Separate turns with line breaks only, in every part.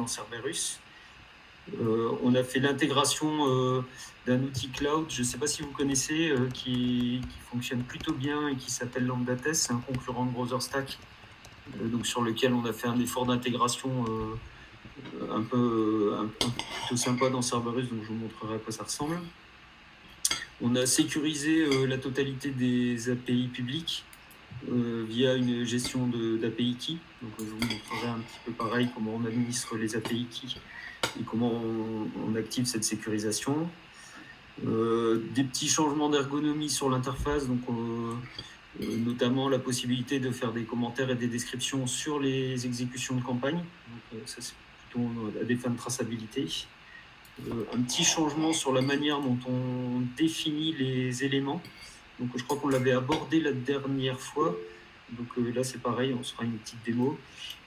dans Cerberus. On a fait l'intégration d'un outil cloud, je ne sais pas si vous connaissez, qui fonctionne plutôt bien et qui s'appelle LambdaTest, c'est un concurrent de BrowserStack, donc sur lequel on a fait un effort d'intégration un peu plutôt sympa dans Cerberus, donc je vous montrerai à quoi ça ressemble. On a sécurisé la totalité des API publiques via une gestion d'API key. Donc je vous montrerai un petit peu pareil comment on administre les API key et comment on active cette sécurisation. Des petits changements d'ergonomie sur l'interface, donc notamment la possibilité de faire des commentaires et des descriptions sur les exécutions de campagne. Donc ça c'est plutôt à des fins de traçabilité. Un petit changement sur la manière dont on définit les éléments. Donc je crois qu'on l'avait abordé la dernière fois. Donc là c'est pareil, on se fera une petite démo.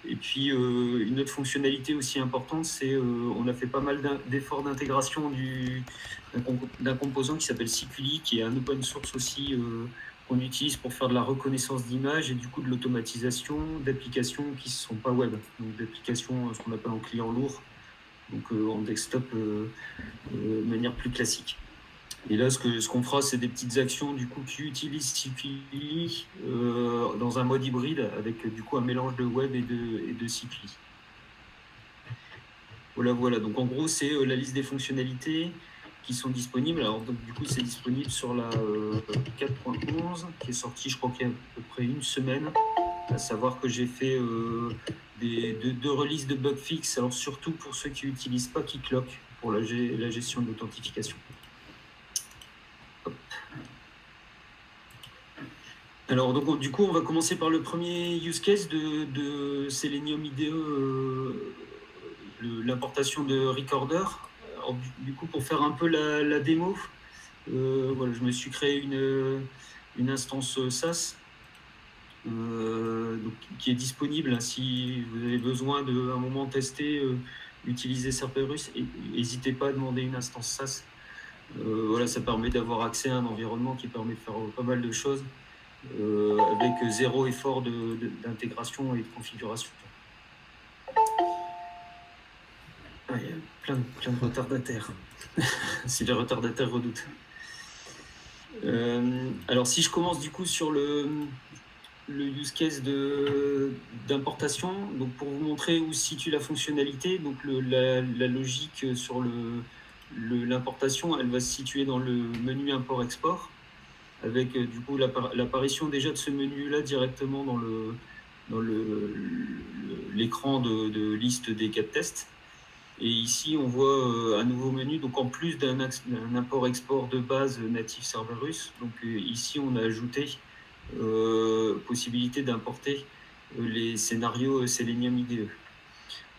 Et puis une autre fonctionnalité aussi importante, c'est on a fait pas mal d'efforts d'intégration d'un composant qui s'appelle Siculi, qui est un open source aussi qu'on utilise pour faire de la reconnaissance d'images et du coup de l'automatisation d'applications qui ne sont pas web, donc d'applications ce qu'on appelle en client lourd, donc en desktop de manière plus classique. Et là, ce qu'on fera, c'est des petites actions du coup qui utilisent Siculi dans un mode hybride avec du coup un mélange de web et de Siculi. Voilà. Donc en gros, c'est la liste des fonctionnalités qui sont disponibles. Alors donc, du coup, c'est disponible sur la 4.11 qui est sortie, je crois qu'il y a à peu près une semaine. À savoir que j'ai fait deux releases de bug fix. Alors surtout pour ceux qui n'utilisent pas Keycloak pour la gestion de l'authentification. Alors donc du coup on va commencer par le premier use case de Selenium IDE, l'importation de Recorder. Alors, du coup pour faire un peu la démo, voilà, je me suis créé une instance SaaS donc, qui est disponible si vous avez besoin de un moment tester, utiliser Cerberus, et n'hésitez pas à demander une instance SaaS. Voilà, ça permet d'avoir accès à un environnement qui permet de faire pas mal de choses. Avec zéro effort d'intégration et de configuration. Il y a plein de retardataires. Si les retardataires redoutent. Alors si je commence du coup sur le use case d'importation, donc pour vous montrer où se situe la fonctionnalité, donc la logique sur l'importation, elle va se situer dans le menu import-export, avec du coup l'apparition déjà de ce menu-là directement dans l'écran de liste des cas de test. Et ici, on voit un nouveau menu, donc en plus d'un import-export de base natif Cerberus. Donc ici, on a ajouté possibilité d'importer les scénarios Selenium IDE.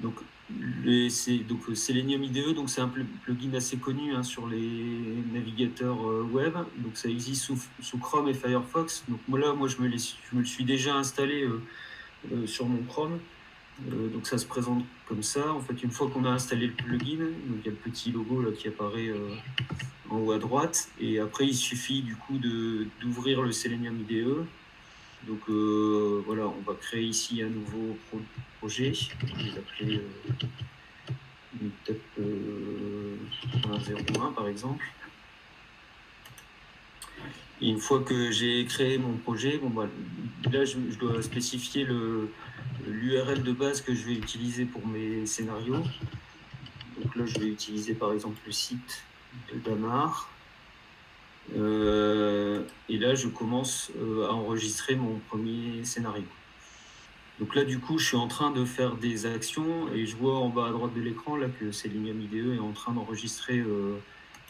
Donc Selenium IDE, donc c'est un plugin assez connu sur les navigateurs web. Donc ça existe sous Chrome et Firefox. Donc moi je me le suis déjà installé sur mon Chrome. Donc ça se présente comme ça. En fait, une fois qu'on a installé le plugin, donc il y a le petit logo là qui apparaît en haut à droite. Et après, il suffit du coup d'ouvrir le Selenium IDE. Donc voilà, on va créer ici un nouveau projet. On va l'appeler Meetup 101 par exemple. Et une fois que j'ai créé mon projet, là je dois spécifier l'URL de base que je vais utiliser pour mes scénarios. Donc là je vais utiliser par exemple le site de Damar. Et là je commence à enregistrer mon premier scénario. Donc là du coup je suis en train de faire des actions et je vois en bas à droite de l'écran là que Selenium IDE est en train d'enregistrer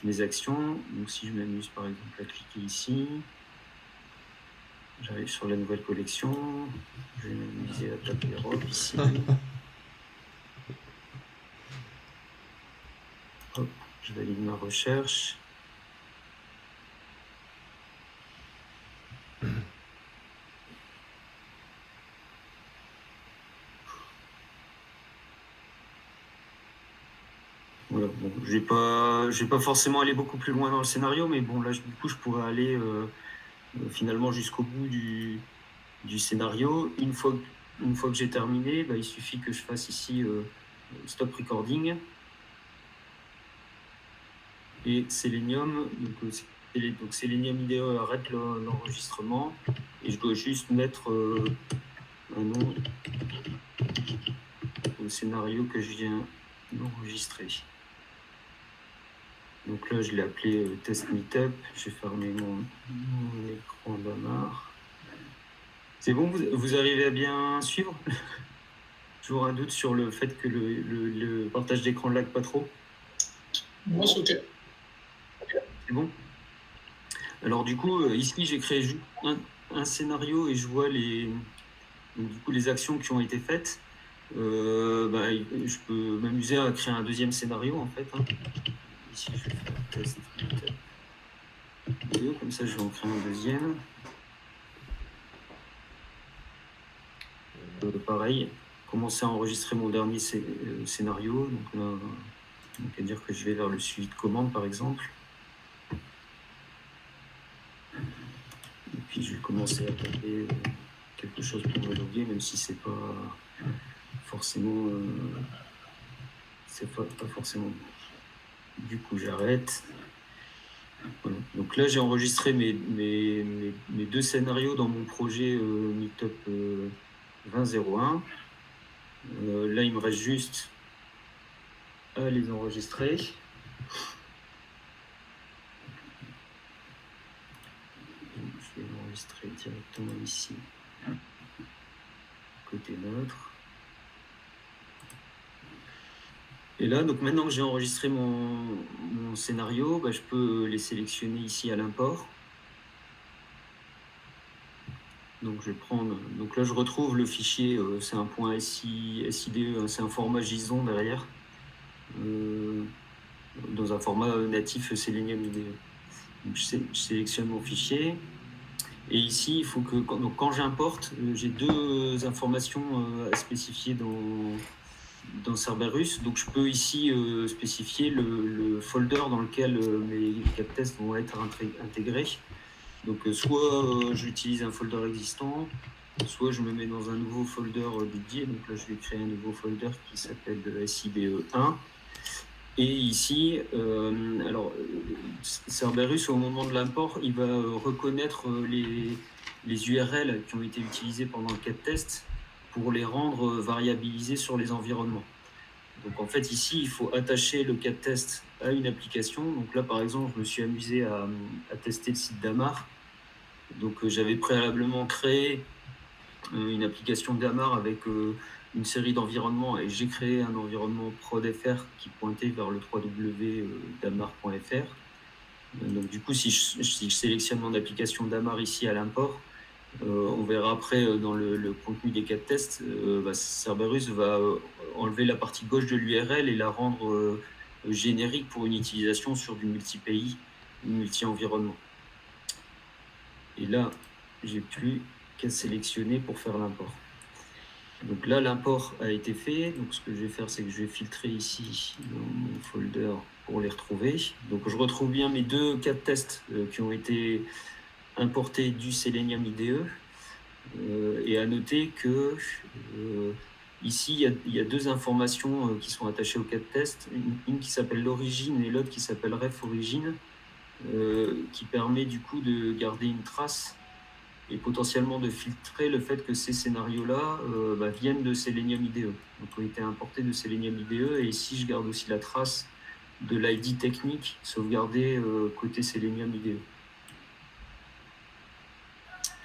mes actions. Donc si je m'amuse par exemple à cliquer ici, j'arrive sur la nouvelle collection, je vais m'amuser à taper Europe ici. Hop, je valide ma recherche. Voilà, bon, je vais pas forcément aller beaucoup plus loin dans le scénario, mais bon là du coup je pourrais aller finalement jusqu'au bout du scénario. Une fois que j'ai terminé, il suffit que je fasse ici stop recording. Et Selenium, donc Selenium IDE arrête l'enregistrement. Et je dois juste mettre un nom au scénario que je viens d'enregistrer. Donc là, je l'ai appelé Test Meetup. J'ai fermé mon écran d'Amar. C'est bon, vous arrivez à bien suivre? Toujours un doute sur le fait que le partage d'écran lag pas trop?
Moi, c'est OK.
C'est bon? Alors du coup, ici, j'ai créé juste un scénario et je vois donc, du coup, les actions qui ont été faites. Je peux m'amuser à créer un deuxième scénario, en fait. Hein. Ici, je vais faire test meetup 2, comme ça, je vais en créer un deuxième. Pareil, commencer à enregistrer mon dernier scénario. Donc là, on peut dire que je vais vers le suivi de commande, par exemple. Et puis, je vais commencer à taper quelque chose pour me loguer, même si c'est pas forcément... c'est pas forcément... Du coup, j'arrête. Voilà. Donc là, j'ai enregistré mes deux scénarios dans mon projet Meetup 2001. Là, il me reste juste à les enregistrer. Donc, je vais l'enregistrer directement ici, côté neutre. Et là, donc maintenant que j'ai enregistré mon scénario, je peux les sélectionner ici à l'import. Donc je vais prendre. Donc là, je retrouve le fichier. C'est un point SIDE, c'est un format JSON derrière, dans un format natif Selenium IDE. Donc, je sélectionne mon fichier. Et ici, il faut que quand j'importe, j'ai deux informations à spécifier dans Cerberus. Donc je peux ici spécifier le folder dans lequel mes cap tests vont être intégrés. Donc soit j'utilise un folder existant, soit je me mets dans un nouveau folder dédié. Donc là, je vais créer un nouveau folder qui s'appelle SIDE1. Et ici, Cerberus, au moment de l'import, il va reconnaître les URL qui ont été utilisées pendant le cap test pour les rendre variabilisés sur les environnements. Donc en fait, ici, il faut attacher le cap test à une application. Donc là, par exemple, je me suis amusé à tester le site d'Amar. Donc j'avais préalablement créé une application d'Amar avec une série d'environnements et j'ai créé un environnement prod.fr qui pointait vers le www.damar.fr. Donc du coup, si je sélectionne mon application d'Amar ici à l'import, on verra après dans le contenu des cas de test, Cerberus va enlever la partie gauche de l'URL et la rendre générique pour une utilisation sur du multi-pays ou multi-environnement. Et là, j'ai plus qu'à sélectionner pour faire l'import. Donc là, l'import a été fait. Donc ce que je vais faire, c'est que je vais filtrer ici dans mon folder pour les retrouver. Donc je retrouve bien mes deux cas de test qui ont été importés du Selenium IDE. Et à noter que ici, il y a deux informations qui sont attachées au cas de test. Une qui s'appelle l'origine et l'autre qui s'appelle ref origine, qui permet du coup de garder une trace et potentiellement de filtrer le fait que ces scénarios-là viennent de Selenium IDE, donc ont été importés de Selenium IDE. Et ici, je garde aussi la trace de l'ID technique sauvegardée côté Selenium IDE.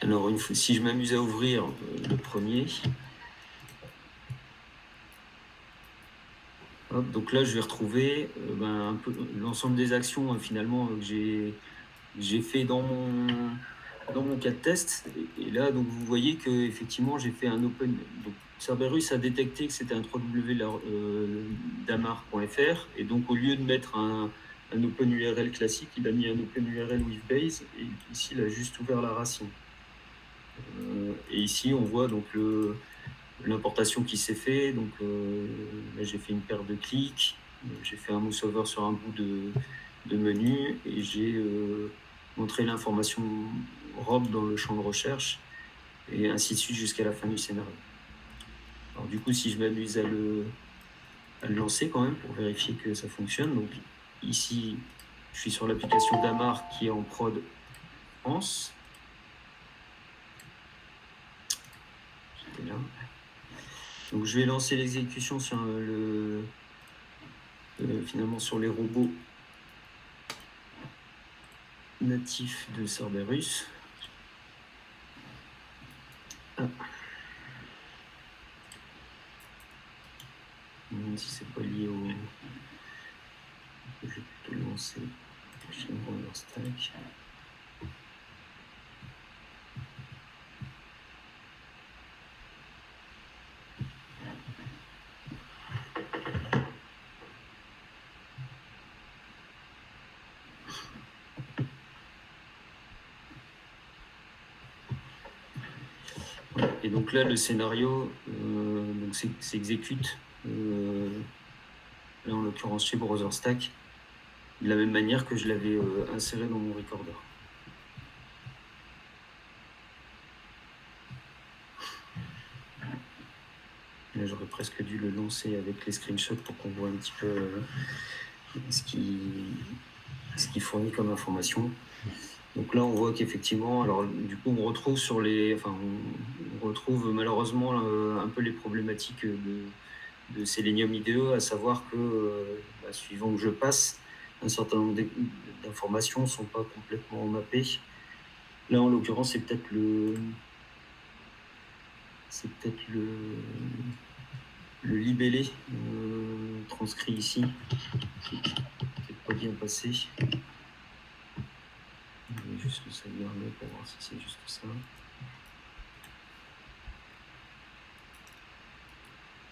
Alors, si je m'amuse à ouvrir le premier, hop, donc là, je vais retrouver un peu l'ensemble des actions finalement que j'ai fait dans mon cas de test. Et là, donc, vous voyez que effectivement, j'ai fait un open. Donc, Cerberus a détecté que c'était un www.damar.fr. Et donc, au lieu de mettre un open URL classique, il a mis un open URL with base. Et ici, il a juste ouvert la racine. Et ici, on voit donc l'importation qui s'est fait. Donc là, j'ai fait une paire de clics. J'ai fait un mouse over sur un bout de menu et j'ai montré l'information robe dans le champ de recherche et ainsi de suite jusqu'à la fin du scénario. Alors du coup, si je m'amuse à le à le lancer quand même pour vérifier que ça fonctionne. Donc ici, je suis sur l'application Damar qui est en prod France. J'étais là. Donc je vais lancer l'exécution sur finalement sur les robots natifs de Cerberus. Ah. Même si c'est pas lié au... Je vais plutôt lancer chez Brother Stack. Et donc là, le scénario donc s'exécute, là en l'occurrence chez Brother Stack, de la même manière que je l'avais inséré dans mon recorder. Là, j'aurais presque dû le lancer avec les screenshots pour qu'on voit un petit peu ce qui fournit comme information. Donc là, on voit qu'effectivement, alors du coup, on retrouve on retrouve malheureusement un peu les problématiques de Selenium IDE, à savoir que suivant que je passe, un certain nombre d'informations ne sont pas complètement mappées. Là, en l'occurrence, c'est peut-être le libellé transcrit ici qui n'est pas bien passé. Je vais juste le sauvegarder pour voir si c'est juste ça.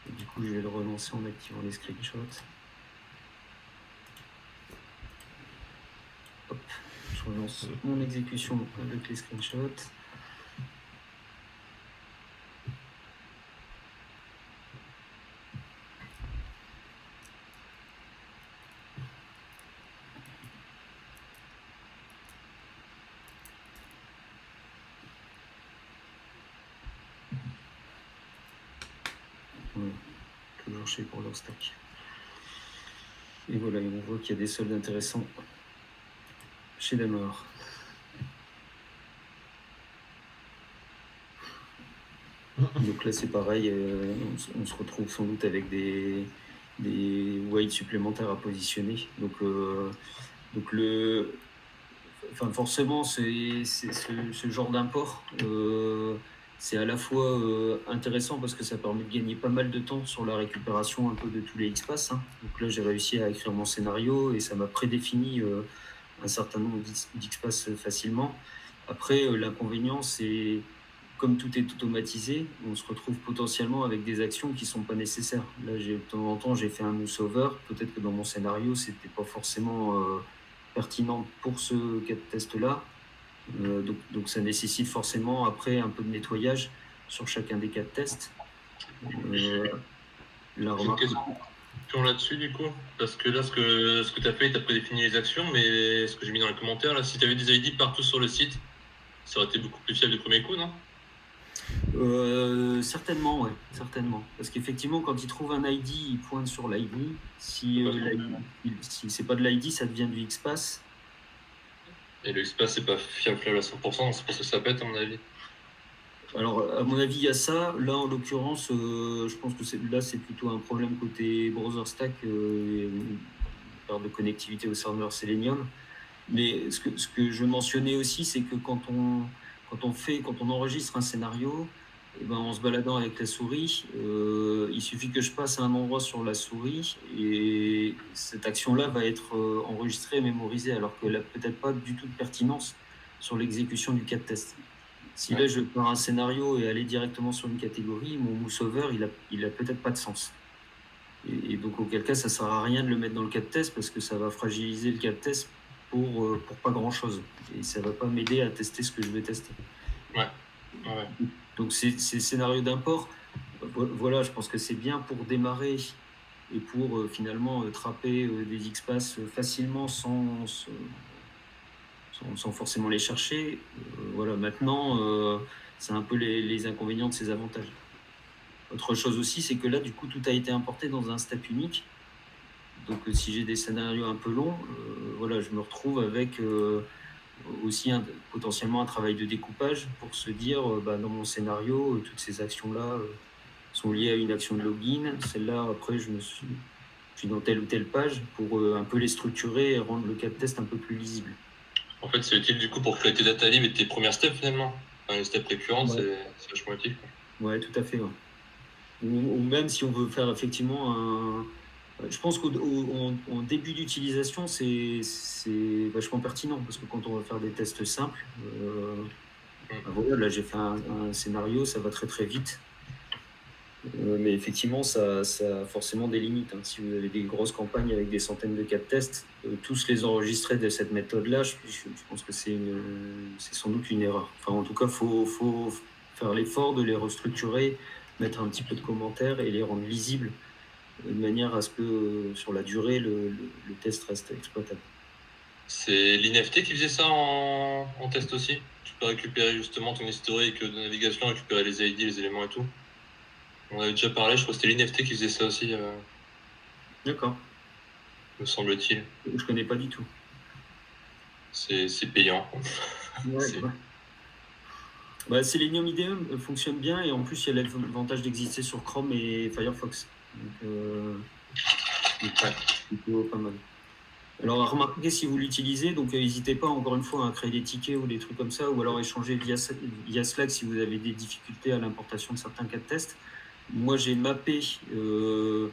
Et du coup, je vais le relancer en activant les screenshots. Hop, je relance mon exécution avec les screenshots. Voilà, toujours chez Brother Stack. Et voilà, on voit qu'il y a des soldes intéressants chez Damar. Donc là, c'est pareil, on se retrouve sans doute avec des waits supplémentaires à positionner. Donc forcément, c'est ce genre d'import. C'est à la fois intéressant parce que ça permet de gagner pas mal de temps sur la récupération un peu de tous les XPath. Hein. Donc là, j'ai réussi à écrire mon scénario et ça m'a prédéfini un certain nombre d'XPath facilement. Après, l'inconvénient, c'est comme tout est automatisé, on se retrouve potentiellement avec des actions qui ne sont pas nécessaires. Là, de temps en temps, j'ai fait un moveover. Peut-être que dans mon scénario, ce n'était pas forcément pertinent pour ce cas de test-là. Donc, ça nécessite forcément après un peu de nettoyage sur chacun des cas de test.
La remarque... Une question là-dessus, du coup, parce que là, ce que tu as fait, tu as prédéfini les actions, mais ce que j'ai mis dans les commentaires, là, si tu avais des ID partout sur le site, ça aurait été beaucoup plus fiable du premier coup, non ?
Certainement, ouais, certainement. Parce qu'effectivement, quand il trouve un ID, il pointe sur l'ID. Si c'est pas de l'ID, ça devient du XPath.
Et le XPath, c'est pas fiable à 100%, c'est pour ça que ça pète, à mon avis.
Alors, à mon avis, il y a ça. Là, en l'occurrence, je pense que c'est plutôt un problème côté Brother Stack, perte de connectivité au serveur Selenium. Mais ce que je mentionnais aussi, c'est que quand on enregistre un scénario, et ben, en se baladant avec la souris, il suffit que je passe à un endroit sur la souris et cette action-là va être enregistrée et mémorisée, alors qu'elle n'a peut-être pas du tout de pertinence sur l'exécution du cas de test. Si là, je pars un scénario et aller directement sur une catégorie, mon moveover, il a peut-être pas de sens. Et donc, auquel cas, ça sert à rien de le mettre dans le cas de test parce que ça va fragiliser le cas de test pour pas grand-chose. Et ça va pas m'aider à tester ce que je vais tester.
Ouais.
Donc, ces scénarios d'import, voilà, je pense que c'est bien pour démarrer et pour finalement trapper des XPath facilement sans forcément les chercher. Voilà, maintenant, c'est un peu les inconvénients de ces avantages. Autre chose aussi, c'est que là, du coup, tout a été importé dans un step unique. Donc, si j'ai des scénarios un peu longs, voilà, je me retrouve avec aussi potentiellement un travail de découpage pour se dire, dans mon scénario, toutes ces actions-là sont liées à une action de login. Celle-là, après, je suis dans telle ou telle page pour un peu les structurer et rendre le cas de test un peu plus lisible.
En fait, c'est utile du coup pour créer tes data libres et tes premières steps finalement. Enfin, les steps récurrentes,
Ouais.
c'est vachement utile.
Ouais, tout à fait. Ouais. Ou même si on veut faire effectivement je pense qu'en début d'utilisation, c'est vachement pertinent parce que quand on va faire des tests simples, voilà, là j'ai fait un scénario, ça va très très vite. Mais effectivement, ça a forcément des limites. Hein. Si vous avez des grosses campagnes avec des centaines de cas de tests, tous les enregistrer de cette méthode-là, je pense que c'est sans doute une erreur. Enfin, en tout cas, faut faire l'effort de les restructurer, mettre un petit peu de commentaires et les rendre lisibles de manière à ce que sur la durée, le test reste exploitable.
C'est l'INFT qui faisait ça en test aussi. Tu peux récupérer justement ton historique de navigation, récupérer les ID, les éléments et tout. On avait déjà parlé, je crois que c'était l'INFT qui faisait ça aussi.
D'accord.
Me semble-t-il.
Je connais pas du tout.
C'est payant.
Ouais. Selenium IDE fonctionne bien et en plus il y a l'avantage d'exister sur Chrome et Firefox. Donc, plutôt pas mal. Alors remarquez si vous l'utilisez, donc n'hésitez pas encore une fois à créer des tickets ou des trucs comme ça, ou alors échanger via Slack si vous avez des difficultés à l'importation de certains cas de test. Moi j'ai mappé toutes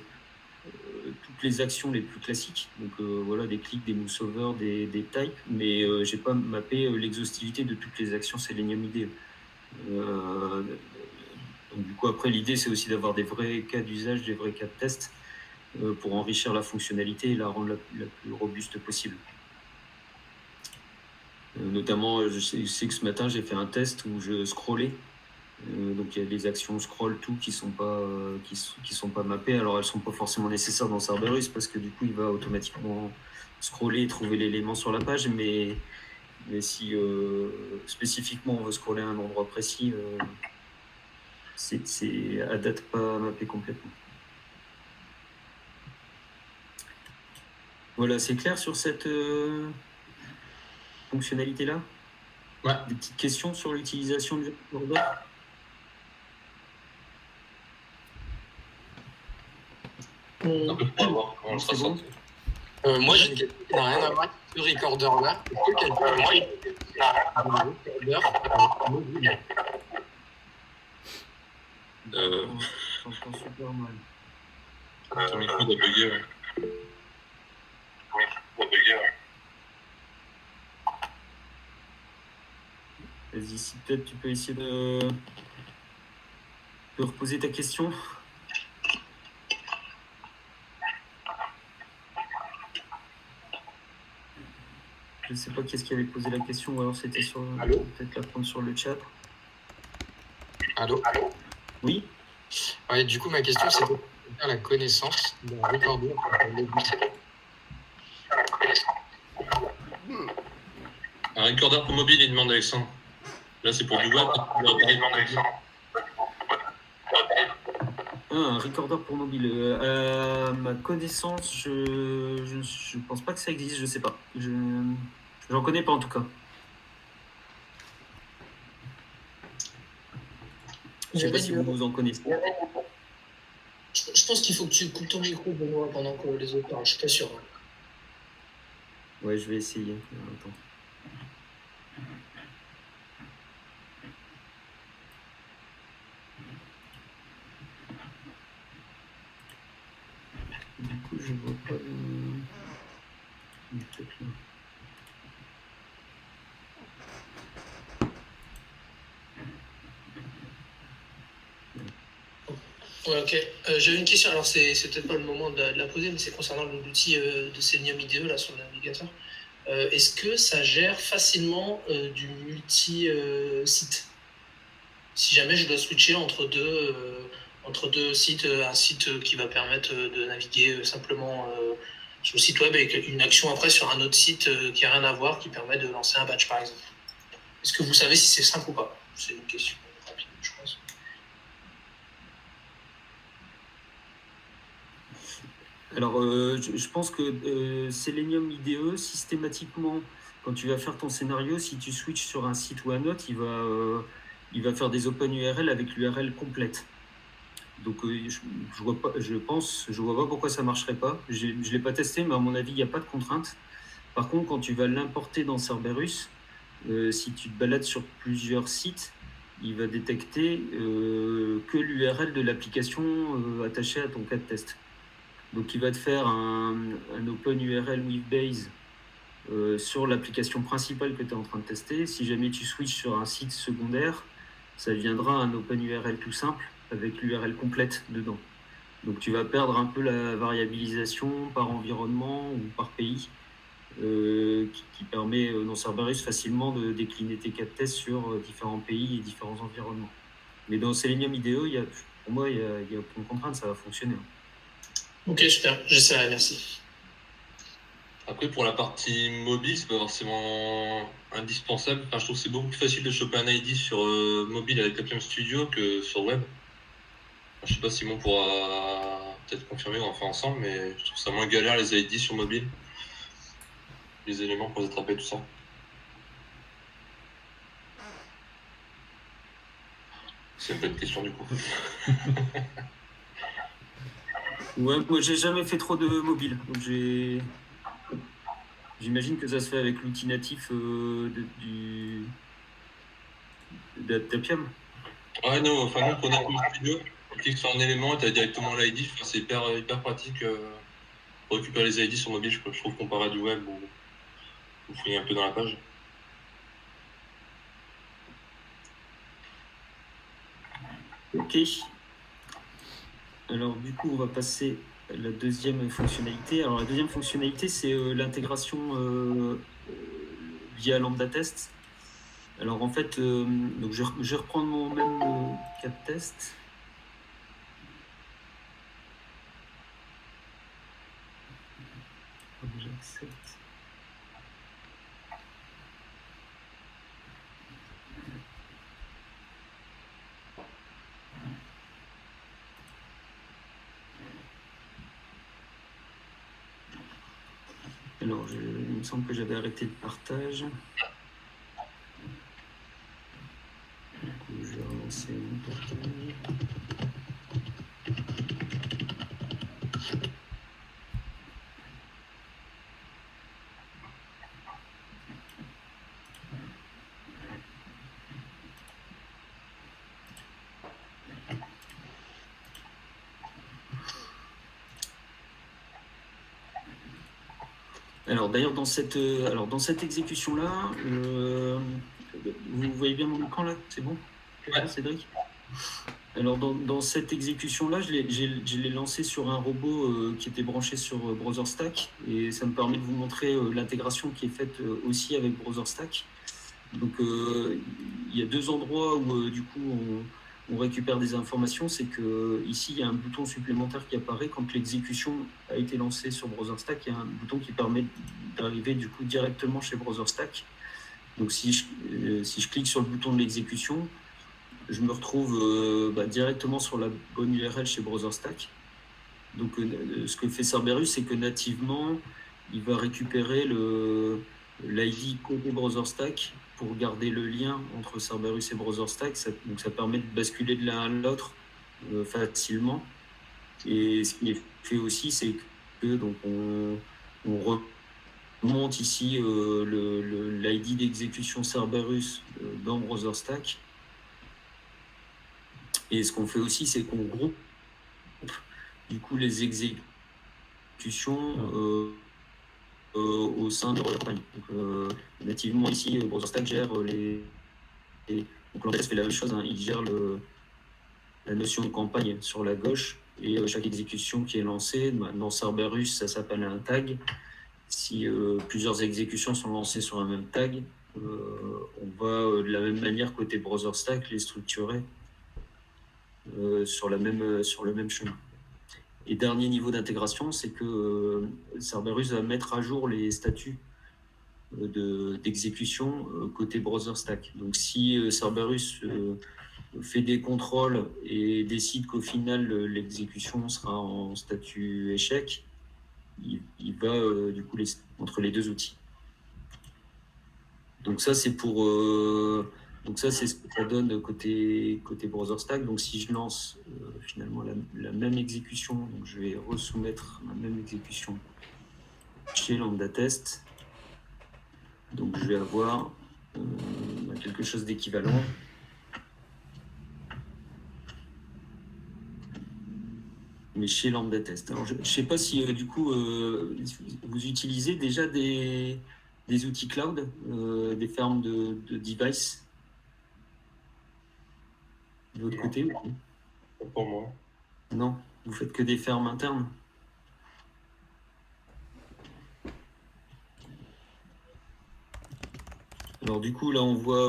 les actions les plus classiques, donc voilà, des clics, des moveovers, des types, mais j'ai pas mappé l'exhaustivité de toutes les actions Selenium IDE. Donc du coup après l'idée c'est aussi d'avoir des vrais cas d'usage, des vrais cas de test pour enrichir la fonctionnalité et la rendre la plus robuste possible. Notamment je sais que ce matin j'ai fait un test où je scrollais. Donc il y a des actions scroll tout qui sont pas mappées. Alors elles sont pas forcément nécessaires dans Cerberus parce que du coup il va automatiquement scroller et trouver l'élément sur la page, mais si spécifiquement on veut scroller à un endroit précis, c'est à date pas mappé complètement. Voilà, c'est clair sur cette fonctionnalité-là?
Ouais.
Des petites questions sur l'utilisation du recorder?
Un peu pour voir comment
C'est bon.
Moi, j'ai une question qui n'a rien à voir avec ce recorder-là. Est-ce que quelqu'un a un recorder mobile?
J'entends super mal.
Ton micro doit bugger, ouais.
Vas-y, si peut-être tu peux essayer de reposer ta question. Je ne sais pas qui est-ce qui avait posé la question, ou alors c'était sur. Peut-être la prendre sur le chat.
Allô?
Oui?
Ouais, du coup, ma question, c'est de faire la connaissance d'un recorder mobile.
Un recorder pour mobile, il demande Alexandre. Là, c'est pour du web.
Un recorder pour mobile. À ma connaissance, je pense pas que ça existe, je sais pas. J'en connais pas en tout cas. Je sais pas si vous en connaissez.
Je pense qu'il faut que tu coupes ton micro, Benoît, pendant que les autres parlent. Je suis pas sûr.
Ouais, je vais essayer. Attends. Du coup, je vois pas peut-être là.
Ouais, ok. J'avais une question. Alors, c'est peut-être pas le moment de la poser, mais c'est concernant l'outil de Selenium IDE là, sur le navigateur. Est-ce que ça gère facilement du multi-site? Si jamais je dois switcher entre deux sites, un site qui va permettre de naviguer simplement sur le site web avec une action après sur un autre site qui n'a rien à voir, qui permet de lancer un batch par exemple. Est-ce que vous savez si c'est simple ou pas? C'est une question rapide, je pense.
Alors, je pense que Selenium IDE, systématiquement, quand tu vas faire ton scénario, si tu switches sur un site ou un autre, il va faire des open URL avec l'URL complète. Donc, je vois pas pourquoi ça marcherait pas. Je l'ai pas testé, mais à mon avis, il n'y a pas de contrainte. Par contre, quand tu vas l'importer dans Cerberus, si tu te balades sur plusieurs sites, il va détecter que l'URL de l'application attachée à ton cas de test. Donc, il va te faire un Open URL with base sur l'application principale que tu es en train de tester. Si jamais tu switches sur un site secondaire, ça deviendra un Open URL tout simple avec l'URL complète dedans. Donc, tu vas perdre un peu la variabilisation par environnement ou par pays qui permet dans Cerberus facilement de décliner tes cas de test sur différents pays et différents environnements. Mais dans Selenium IDE, pour moi, il n'y a aucune contrainte, ça va fonctionner.
Ok, super, j'essaierai, merci.
Après, pour la partie mobile, c'est pas forcément indispensable. Enfin, je trouve que c'est beaucoup plus facile de choper un ID sur mobile avec Appium Studio que sur web. Enfin, je sais pas si Simon pourra peut-être confirmer ou en faire ensemble, mais je trouve ça moins galère les ID sur mobile. Les éléments pour les attraper, tout ça. C'est une bonne question du coup.
Ouais, moi j'ai jamais fait trop de mobile, donc j'imagine que ça se fait avec l'outil natif d'Appium.
Ouais, non, enfin, nous, pour Appium Studio, tu cliques sur un élément et tu as directement l'ID. Enfin, c'est hyper pratique pour récupérer les ID sur mobile, je trouve, comparé à du web où vous fouillez un peu dans la page.
Ok. Alors du coup, on va passer à la deuxième fonctionnalité. Alors la deuxième fonctionnalité, c'est l'intégration via Lambda Test. Alors en fait, donc je vais reprendre mon même cas de test. J'accepte. Alors, il me semble que j'avais arrêté le partage. Du coup, je vais relancer mon partage. Alors d'ailleurs dans cette exécution-là, vous voyez bien mon écran là, c'est bon,
Ouais.
Cédric? Alors dans cette exécution-là, je l'ai lancé sur un robot qui était branché sur BrowserStack et ça me permet de vous montrer l'intégration qui est faite aussi avec BrowserStack. Donc il y a deux endroits où du coup on récupère des informations. C'est que ici il y a un bouton supplémentaire qui apparaît quand l'exécution a été lancée sur BrowserStack. Il y a un bouton qui permet d'arriver du coup directement chez BrowserStack. Donc si je clique sur le bouton de l'exécution, je me retrouve directement sur la bonne URL chez BrowserStack. Donc ce que fait Cerberus, c'est que nativement, il va récupérer l'ID côté BrowserStack pour garder le lien entre Cerberus et BrowserStack. Donc ça permet de basculer de l'un à l'autre facilement. Et ce qui est fait aussi, c'est que donc on remonte ici l'ID d'exécution Cerberus dans BrowserStack. Et ce qu'on fait aussi, c'est qu'on groupe du coup les exécutions au sein de la campagne. Donc, nativement ici, BrowserStack gère donc l'Andes fait la même chose, hein, il gère la notion de campagne sur la gauche et chaque exécution qui est lancée, dans Cerberus, ça s'appelle un tag. Si plusieurs exécutions sont lancées sur un même tag, on va de la même manière côté BrowserStack les structurer sur le même chemin. Et dernier niveau d'intégration, c'est que Cerberus va mettre à jour les statuts d'exécution côté BrowserStack. Donc si Cerberus fait des contrôles et décide qu'au final l'exécution sera en statut échec, il va du coup entre les deux outils. Donc ça, c'est pour donc ça, c'est ce que ça donne côté browser stack. Donc si je lance finalement la même exécution, donc je vais resoumettre la même exécution chez lambda test. Donc je vais avoir quelque chose d'équivalent. Mais chez lambda test. Alors je ne sais pas si du coup vous utilisez déjà des outils cloud, des fermes de device de votre côté ou pas?
Pas pour moi.
Non, vous faites que des fermes internes. Alors du coup là on voit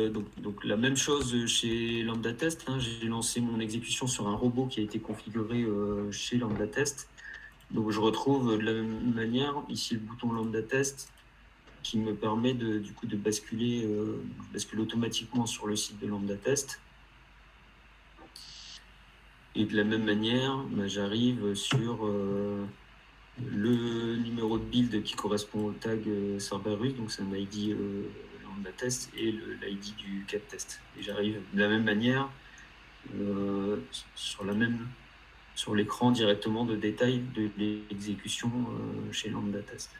donc la même chose chez lambda test. Hein. J'ai lancé mon exécution sur un robot qui a été configuré chez lambda test. Donc je retrouve de la même manière ici le bouton lambda test qui me permet du coup de basculer, je bascule automatiquement sur le site de lambda test. Et de la même manière, j'arrive sur le numéro de build qui correspond au tag Cerberus, donc c'est un ID lambda test et l'ID du cat test. Et j'arrive de la même manière sur l'écran directement de détail de l'exécution chez lambda test.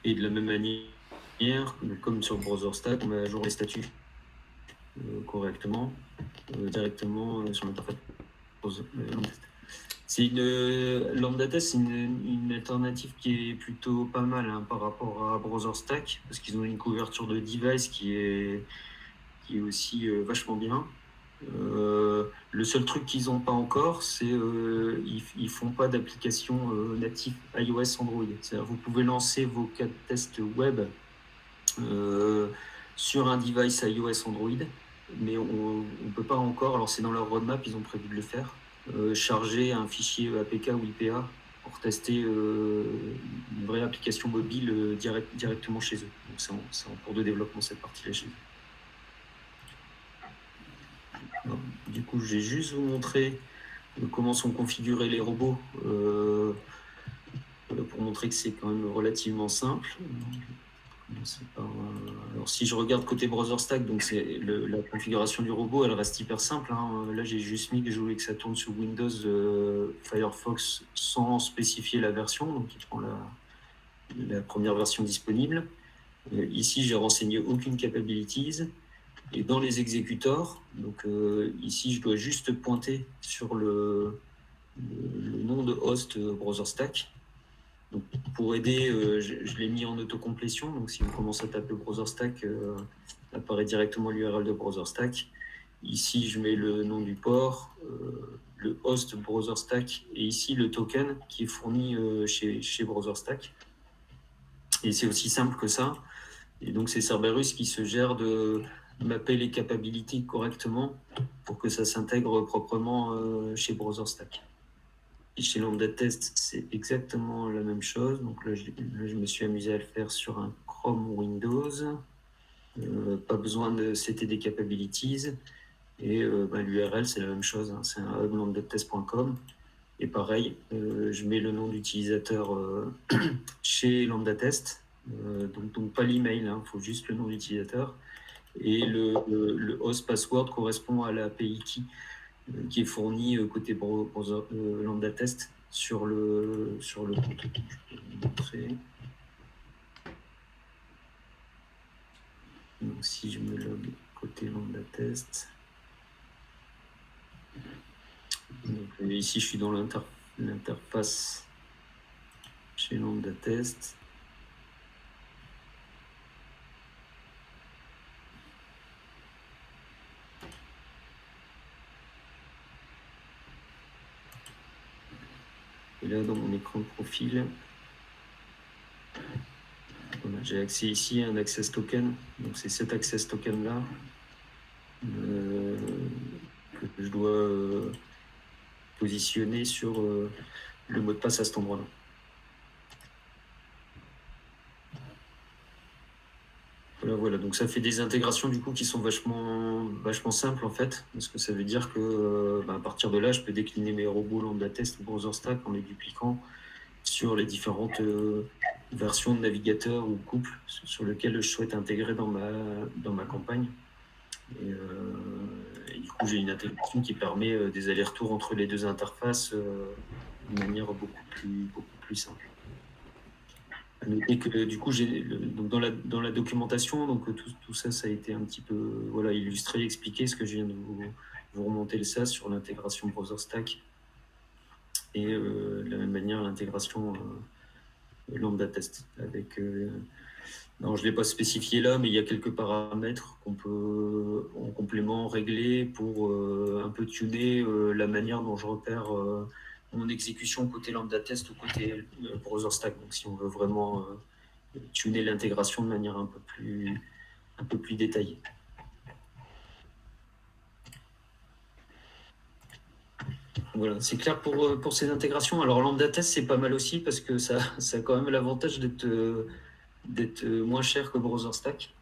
Et de la même manière, comme sur Browser Stack, on met à jour les statuts correctement, directement sur l'interface. C'est lambda test, c'est une alternative qui est plutôt pas mal hein, par rapport à Browser Stack, parce qu'ils ont une couverture de device qui est aussi vachement bien. Le seul truc qu'ils n'ont pas encore, c'est ils font pas d'application native iOS Android. C'est-à-dire vous pouvez lancer vos cas de tests web sur un device iOS Android, mais on peut pas encore, alors c'est dans leur roadmap, ils ont prévu de le faire, charger un fichier APK ou IPA pour tester une vraie application mobile directement chez eux. Donc c'est en cours de développement cette partie-là chez eux. Alors, du coup, je vais juste vous montrer comment sont configurés les robots pour montrer que c'est quand même relativement simple. Alors si je regarde côté browser stack, donc c'est la configuration du robot, elle reste hyper simple. Hein. Là, j'ai juste mis que je voulais que ça tourne sur Windows Firefox sans spécifier la version, donc il prend la première version disponible. Ici, j'ai renseigné aucune capabilities. Et dans les exécuteurs, donc ici, je dois juste pointer sur le nom de host browser stack. Donc, pour aider, je l'ai mis en autocomplétion. Donc, si on commence à taper browser stack, apparaît directement l'URL de browser stack. Ici, je mets le nom du port, le host browser stack, et ici le token qui est fourni chez browser stack. Et c'est aussi simple que ça. Et donc, c'est Cerberus qui se gère de mapper les capabilities correctement pour que ça s'intègre proprement chez browser stack. Et chez lambda test, c'est exactement la même chose. Donc là, je me suis amusé à le faire sur un Chrome Windows. Pas besoin de setter des capabilities. Et l'URL, c'est la même chose. Hein. C'est un hub-lambda-test.com. Et pareil, je mets le nom d'utilisateur chez lambda test. Donc pas l'email, il faut juste le nom d'utilisateur. Et le host password correspond à l'API key qui est fourni côté browser lambda test sur le compte. Je peux vous montrer. Donc si je me log côté lambda test, donc, ici je suis dans l'interface chez lambda test. Et là, dans mon écran de profil, voilà, j'ai accès ici à un access token. Donc, c'est cet access token-là que je dois positionner sur le mot de passe à cet endroit-là. Voilà, donc ça fait des intégrations du coup qui sont vachement simples en fait, parce que ça veut dire que à partir de là, je peux décliner mes robots lambda test ou browser stack en les dupliquant sur les différentes versions de navigateur ou couple sur lesquels je souhaite intégrer dans ma campagne. Et du coup, j'ai une intégration qui permet des allers-retours entre les deux interfaces de manière beaucoup plus simple. À noter que du coup, donc dans la documentation, donc tout ça, ça a été un petit peu illustré, expliqué, ce que je viens de vous remonter le SAS sur l'intégration browser stack et de la même manière l'intégration lambda test avec. Non, je ne l'ai pas spécifié là, mais il y a quelques paramètres qu'on peut en complément régler pour un peu tuner la manière dont je repère mon exécution côté lambda test ou côté browser stack. Donc si on veut vraiment tuner l'intégration de manière un peu plus détaillée. Voilà, c'est clair pour ces intégrations. Alors lambda test, c'est pas mal aussi parce que ça a quand même l'avantage d'être moins cher que browser stack.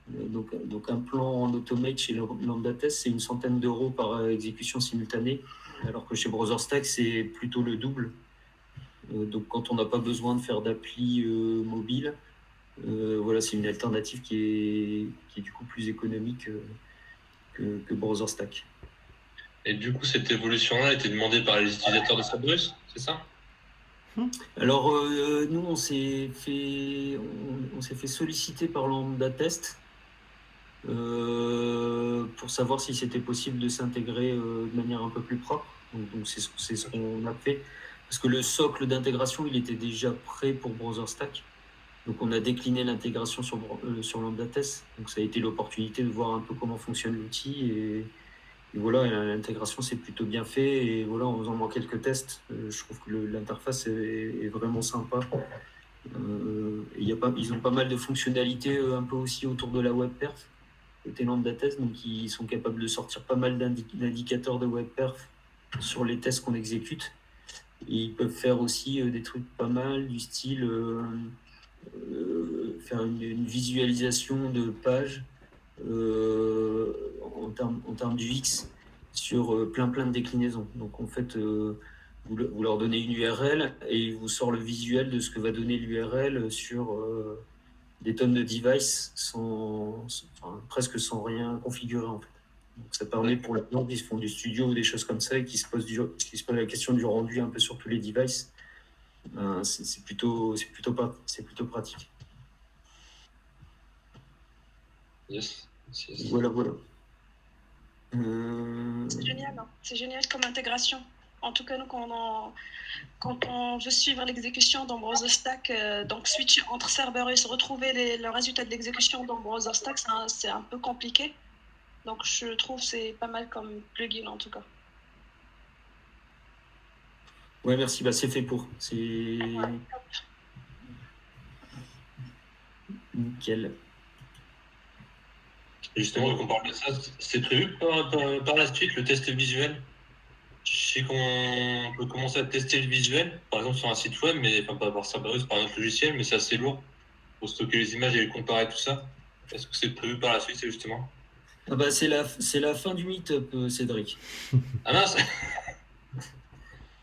Donc un plan en automate chez lambda test, c'est une centaine d'euros par exécution simultanée, alors que chez browser stack, c'est plutôt le double. Donc quand on n'a pas besoin de faire d'appli mobile, c'est une alternative qui est du coup plus économique que browser stack.
Et du coup, cette évolution-là a été demandée par les utilisateurs de Cerberus, c'est ça?
Alors nous, on s'est fait solliciter par lambda test pour savoir si c'était possible de s'intégrer de manière un peu plus propre. Donc c'est ce qu'on a fait. Parce que le socle d'intégration, il était déjà prêt pour browser stack. Donc on a décliné l'intégration sur lambda test. Donc ça a été l'opportunité de voir un peu comment fonctionne l'outil. Et voilà, l'intégration c'est plutôt bien fait. Et voilà, en faisant quelques tests, je trouve que l'interface est vraiment sympa. Ils ont pas mal de fonctionnalités un peu aussi autour de la web perf côté lambda test, donc ils sont capables de sortir pas mal d'indicateurs de web perf sur les tests qu'on exécute. Et ils peuvent faire aussi des trucs pas mal du style faire une visualisation de page en termes d'UX sur plein de déclinaisons. Donc en fait, vous leur donnez une URL et il vous sort le visuel de ce que va donner l'URL sur des tonnes de devices presque sans rien configurer en fait. Donc ça permet pour les gens qui se font du studio ou des choses comme ça et qui se posent la question du rendu un peu sur tous les devices, c'est plutôt pratique.
Yes.
Voilà.
C'est génial, hein. C'est génial comme intégration. En tout cas, nous, quand on veut suivre l'exécution dans Browser Stack, donc switcher entre Cerberus, retrouver le résultat de l'exécution dans Browser Stack, c'est un peu compliqué. Donc, je trouve que c'est pas mal comme plugin en tout cas.
Ouais, merci. C'est fait pour. C'est nickel.
Et justement, vu qu'on parle de ça, c'est prévu par la suite le test visuel. Je sais qu'on peut commencer à tester le visuel, par exemple sur un site web, mais pas par Cerberus, par un autre logiciel, mais c'est assez lourd pour stocker les images et les comparer tout ça. Est-ce que c'est prévu par la suite, c'est justement?
C'est la fin du meet-up, Cédric.
Ah mince.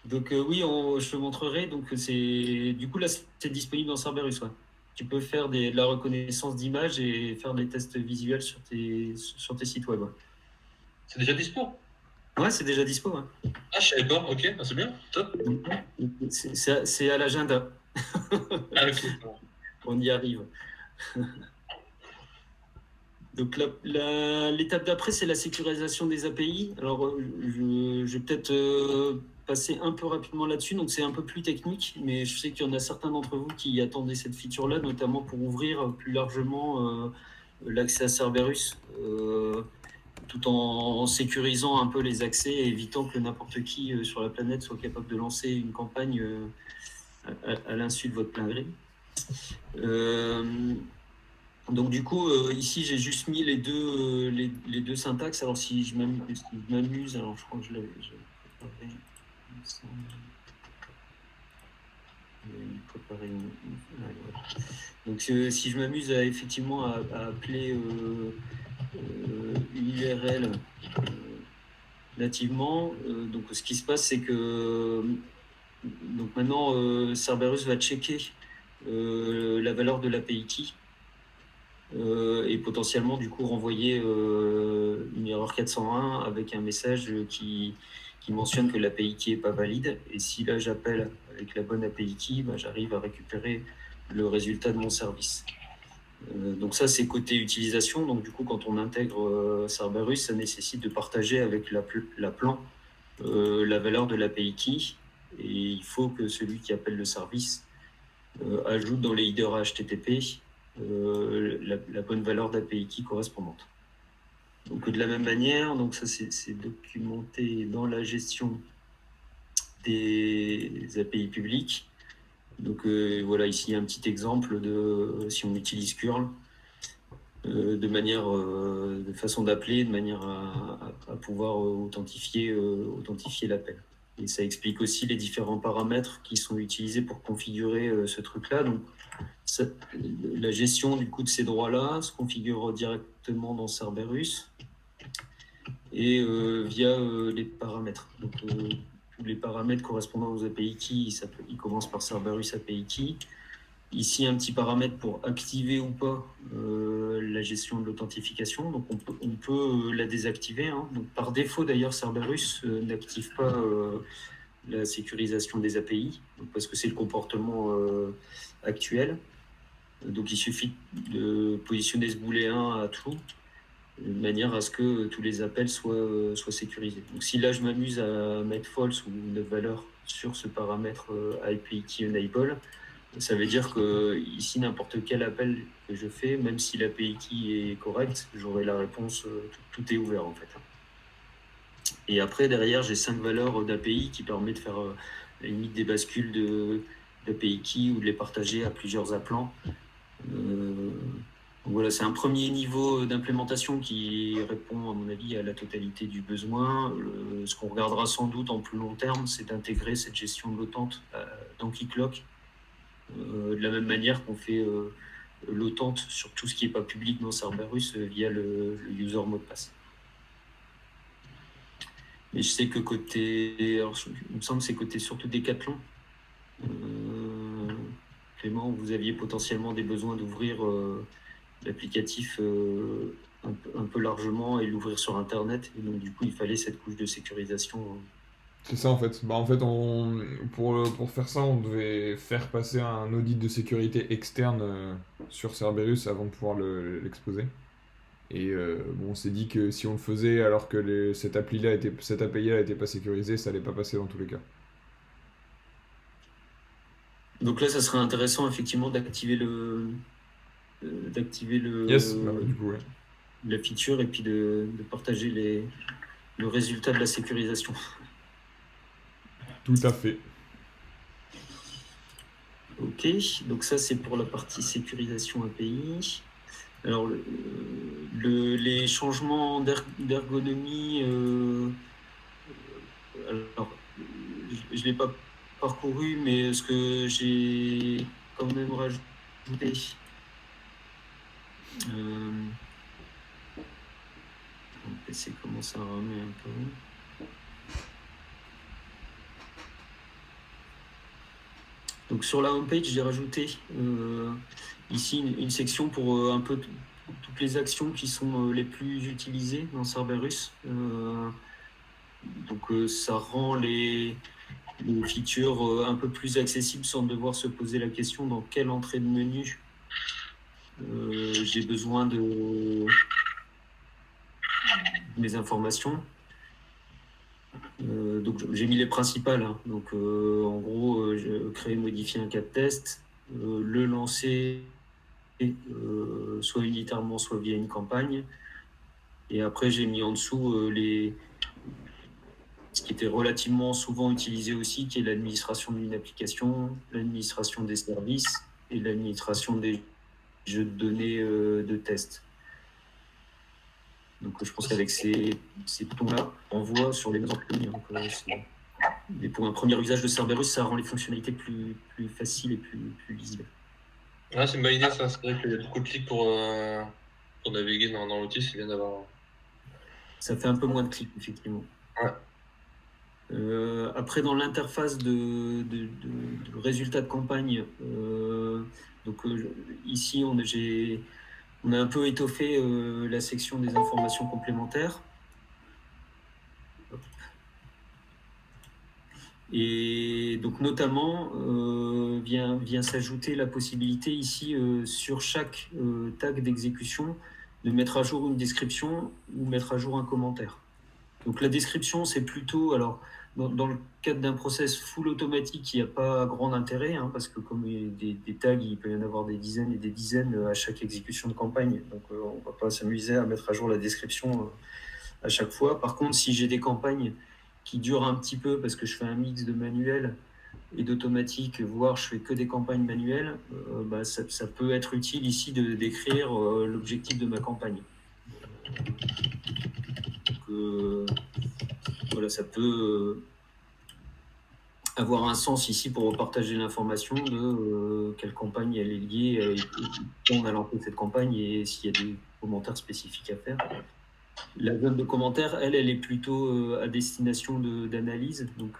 Donc oui, je te montrerai. Donc du coup là, c'est disponible dans Cerberus. Ouais. Tu peux faire de la reconnaissance d'images et faire des tests visuels sur tes sites web. Ouais.
C'est déjà dispo?
Ouais, c'est déjà dispo. Ouais.
Ah, je savais pas. Ok, c'est bien, top.
C'est à l'agenda.
Ah, ok.
On y arrive. Donc l'étape d'après, c'est la sécurisation des API. Alors je vais peut-être passer un peu rapidement là-dessus. Donc c'est un peu plus technique, mais je sais qu'il y en a certains d'entre vous qui attendaient cette feature-là, notamment pour ouvrir plus largement l'accès à Cerberus, tout en sécurisant un peu les accès et évitant que n'importe qui sur la planète soit capable de lancer une campagne à l'insu de votre plein gré. Donc du coup, ici j'ai juste mis les deux syntaxes. Alors si je m'amuse, alors je crois que je l'avais préparé. préparer voilà. Donc si je m'amuse effectivement à appeler une URL nativement, donc ce qui se passe, c'est que donc maintenant Cerberus va checker la valeur de l'API key et potentiellement du coup renvoyer une erreur 401 avec un message qui mentionne que l'API key n'est pas valide. Et si là j'appelle avec la bonne API key, j'arrive à récupérer le résultat de mon service. Donc ça c'est côté utilisation. Donc du coup quand on intègre Cerberus, ça nécessite de partager avec l'appelant la valeur de l'API key. Et il faut que celui qui appelle le service ajoute dans les headers HTTP la bonne valeur d'API key correspondante. Donc de la même manière, donc ça c'est documenté dans la gestion des API publiques. Donc voilà, ici il y a un petit exemple de si on utilise curl de façon d'appeler, de manière à pouvoir authentifier l'appel. Et ça explique aussi les différents paramètres qui sont utilisés pour configurer ce truc-là. Donc la gestion du coup de ces droits-là se configure directement dans Cerberus et via les paramètres. Donc tous les paramètres correspondant aux API keys, ils commencent par Cerberus API key. Ici, un petit paramètre pour activer ou pas la gestion de l'authentification. Donc, on peut la désactiver. Hein. Donc, par défaut, d'ailleurs, Cerberus n'active pas la sécurisation des API, donc, parce que c'est le comportement actuel. Donc, il suffit de positionner ce booléen à true, de manière à ce que tous les appels soient sécurisés. Donc, si là, je m'amuse à mettre false ou une valeur sur ce paramètre API key enable, ça veut dire que ici, n'importe quel appel que je fais, même si l'API key est correcte, j'aurai la réponse, tout est ouvert en fait. Et après, derrière, j'ai 5 valeurs d'API qui permettent de faire à la limite des bascules d'API key ou de les partager à plusieurs appelants. Donc voilà, c'est un premier niveau d'implémentation qui répond, à mon avis, à la totalité du besoin. Ce qu'on regardera sans doute en plus long terme, c'est d'intégrer cette gestion de l'autente dans Keycloak. De la même manière qu'on fait l'autente sur tout ce qui n'est pas public dans Cerberus via le user mot de passe. Mais je sais que côté, alors, il me semble que c'est côté surtout Decathlon. Clément, vous aviez potentiellement des besoins d'ouvrir l'applicatif un peu largement et l'ouvrir sur Internet. Et donc, du coup, il fallait cette couche de sécurisation.
C'est ça en fait. Pour faire ça, on devait faire passer un audit de sécurité externe sur Cerberus avant de pouvoir l'exposer. Et on s'est dit que si on le faisait alors que cette API-là n'était pas sécurisée, ça allait pas passer dans tous les cas.
Donc là, ça serait intéressant effectivement d'activer
Yes, du coup, ouais.
la feature et puis de partager le résultat de la sécurisation.
Tout à fait.
Ok, donc ça c'est pour la partie sécurisation API. Alors les changements d'ergonomie, alors je ne l'ai pas parcouru, mais ce que j'ai quand même rajouté, mon PC commence à ramer un peu. Donc sur la homepage, j'ai rajouté ici une section pour un peu toutes les actions qui sont les plus utilisées dans Cerberus. Donc ça rend les features un peu plus accessibles sans devoir se poser la question dans quelle entrée de menu j'ai besoin de mes informations. Donc j'ai mis les principales. Hein. Donc en gros, je crée, modifier un cas de test, le lancer soit unitairement, soit via une campagne. Et après, j'ai mis en dessous ce qui était relativement souvent utilisé aussi, qui est l'administration d'une application, l'administration des services et l'administration des jeux de données de test. Donc je pense qu'avec ces boutons-là, on voit sur les exemples. Mais pour un premier usage de Cerberus, ça rend les fonctionnalités plus faciles et plus lisibles.
Ah, c'est une bonne idée, ça. C'est vrai qu'il y a beaucoup de clics pour naviguer dans l'outil, c'est bien d'avoir.
Ça fait un peu moins de clics, effectivement.
Ouais.
Après, dans l'interface de résultats de campagne, ici, on a un peu étoffé la section des informations complémentaires. Et donc, notamment, vient s'ajouter la possibilité ici, sur chaque tag d'exécution, de mettre à jour une description ou mettre à jour un commentaire. Donc, la description, c'est plutôt... Alors, dans le cadre d'un process full automatique, il n'y a pas grand intérêt, hein, parce que comme des tags, il peut y en avoir des dizaines et des dizaines à chaque exécution de campagne. Donc, on ne va pas s'amuser à mettre à jour la description à chaque fois. Par contre, si j'ai des campagnes qui durent un petit peu, parce que je fais un mix de manuel et d'automatique, voire je fais que des campagnes manuelles, ça peut être utile ici de décrire l'objectif de ma campagne. Donc, voilà, ça peut avoir un sens ici pour partager l'information de quelle campagne elle est liée, et quand on a lancé cette campagne et s'il y a des commentaires spécifiques à faire. La zone de commentaires, elle est plutôt à destination d'analyse. Donc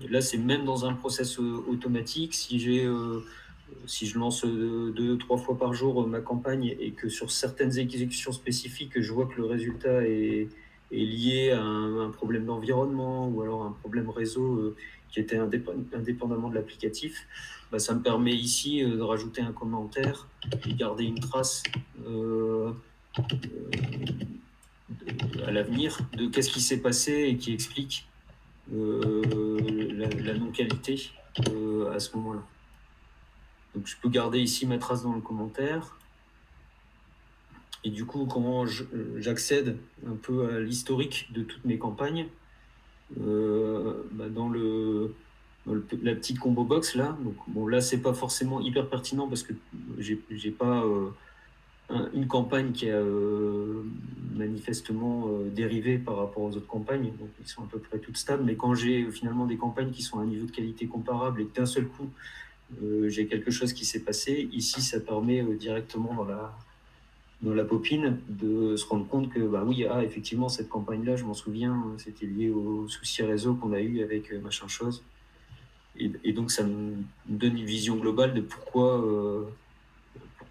là, c'est même dans un process automatique. Si je lance 2-3 fois par jour ma campagne et que sur certaines exécutions spécifiques, je vois que le résultat est lié à un problème d'environnement ou alors un problème réseau qui était indépendamment de l'applicatif, ça me permet ici de rajouter un commentaire et garder une trace à l'avenir de qu'est-ce qui s'est passé et qui explique la non-qualité à ce moment-là. Donc je peux garder ici ma trace dans le commentaire. Et du coup, comment j'accède un peu à l'historique de toutes mes campagnes dans la petite combo box là. Donc bon, là c'est pas forcément hyper pertinent parce que j'ai pas une campagne qui a manifestement dérivé par rapport aux autres campagnes, donc ils sont à peu près toutes stables, mais quand j'ai finalement des campagnes qui sont à un niveau de qualité comparable et que d'un seul coup j'ai quelque chose qui s'est passé, ici ça permet directement dans la popine de se rendre compte que effectivement cette campagne-là, je m'en souviens, c'était lié aux soucis réseau qu'on a eu avec machin chose, et donc ça me donne une vision globale de pourquoi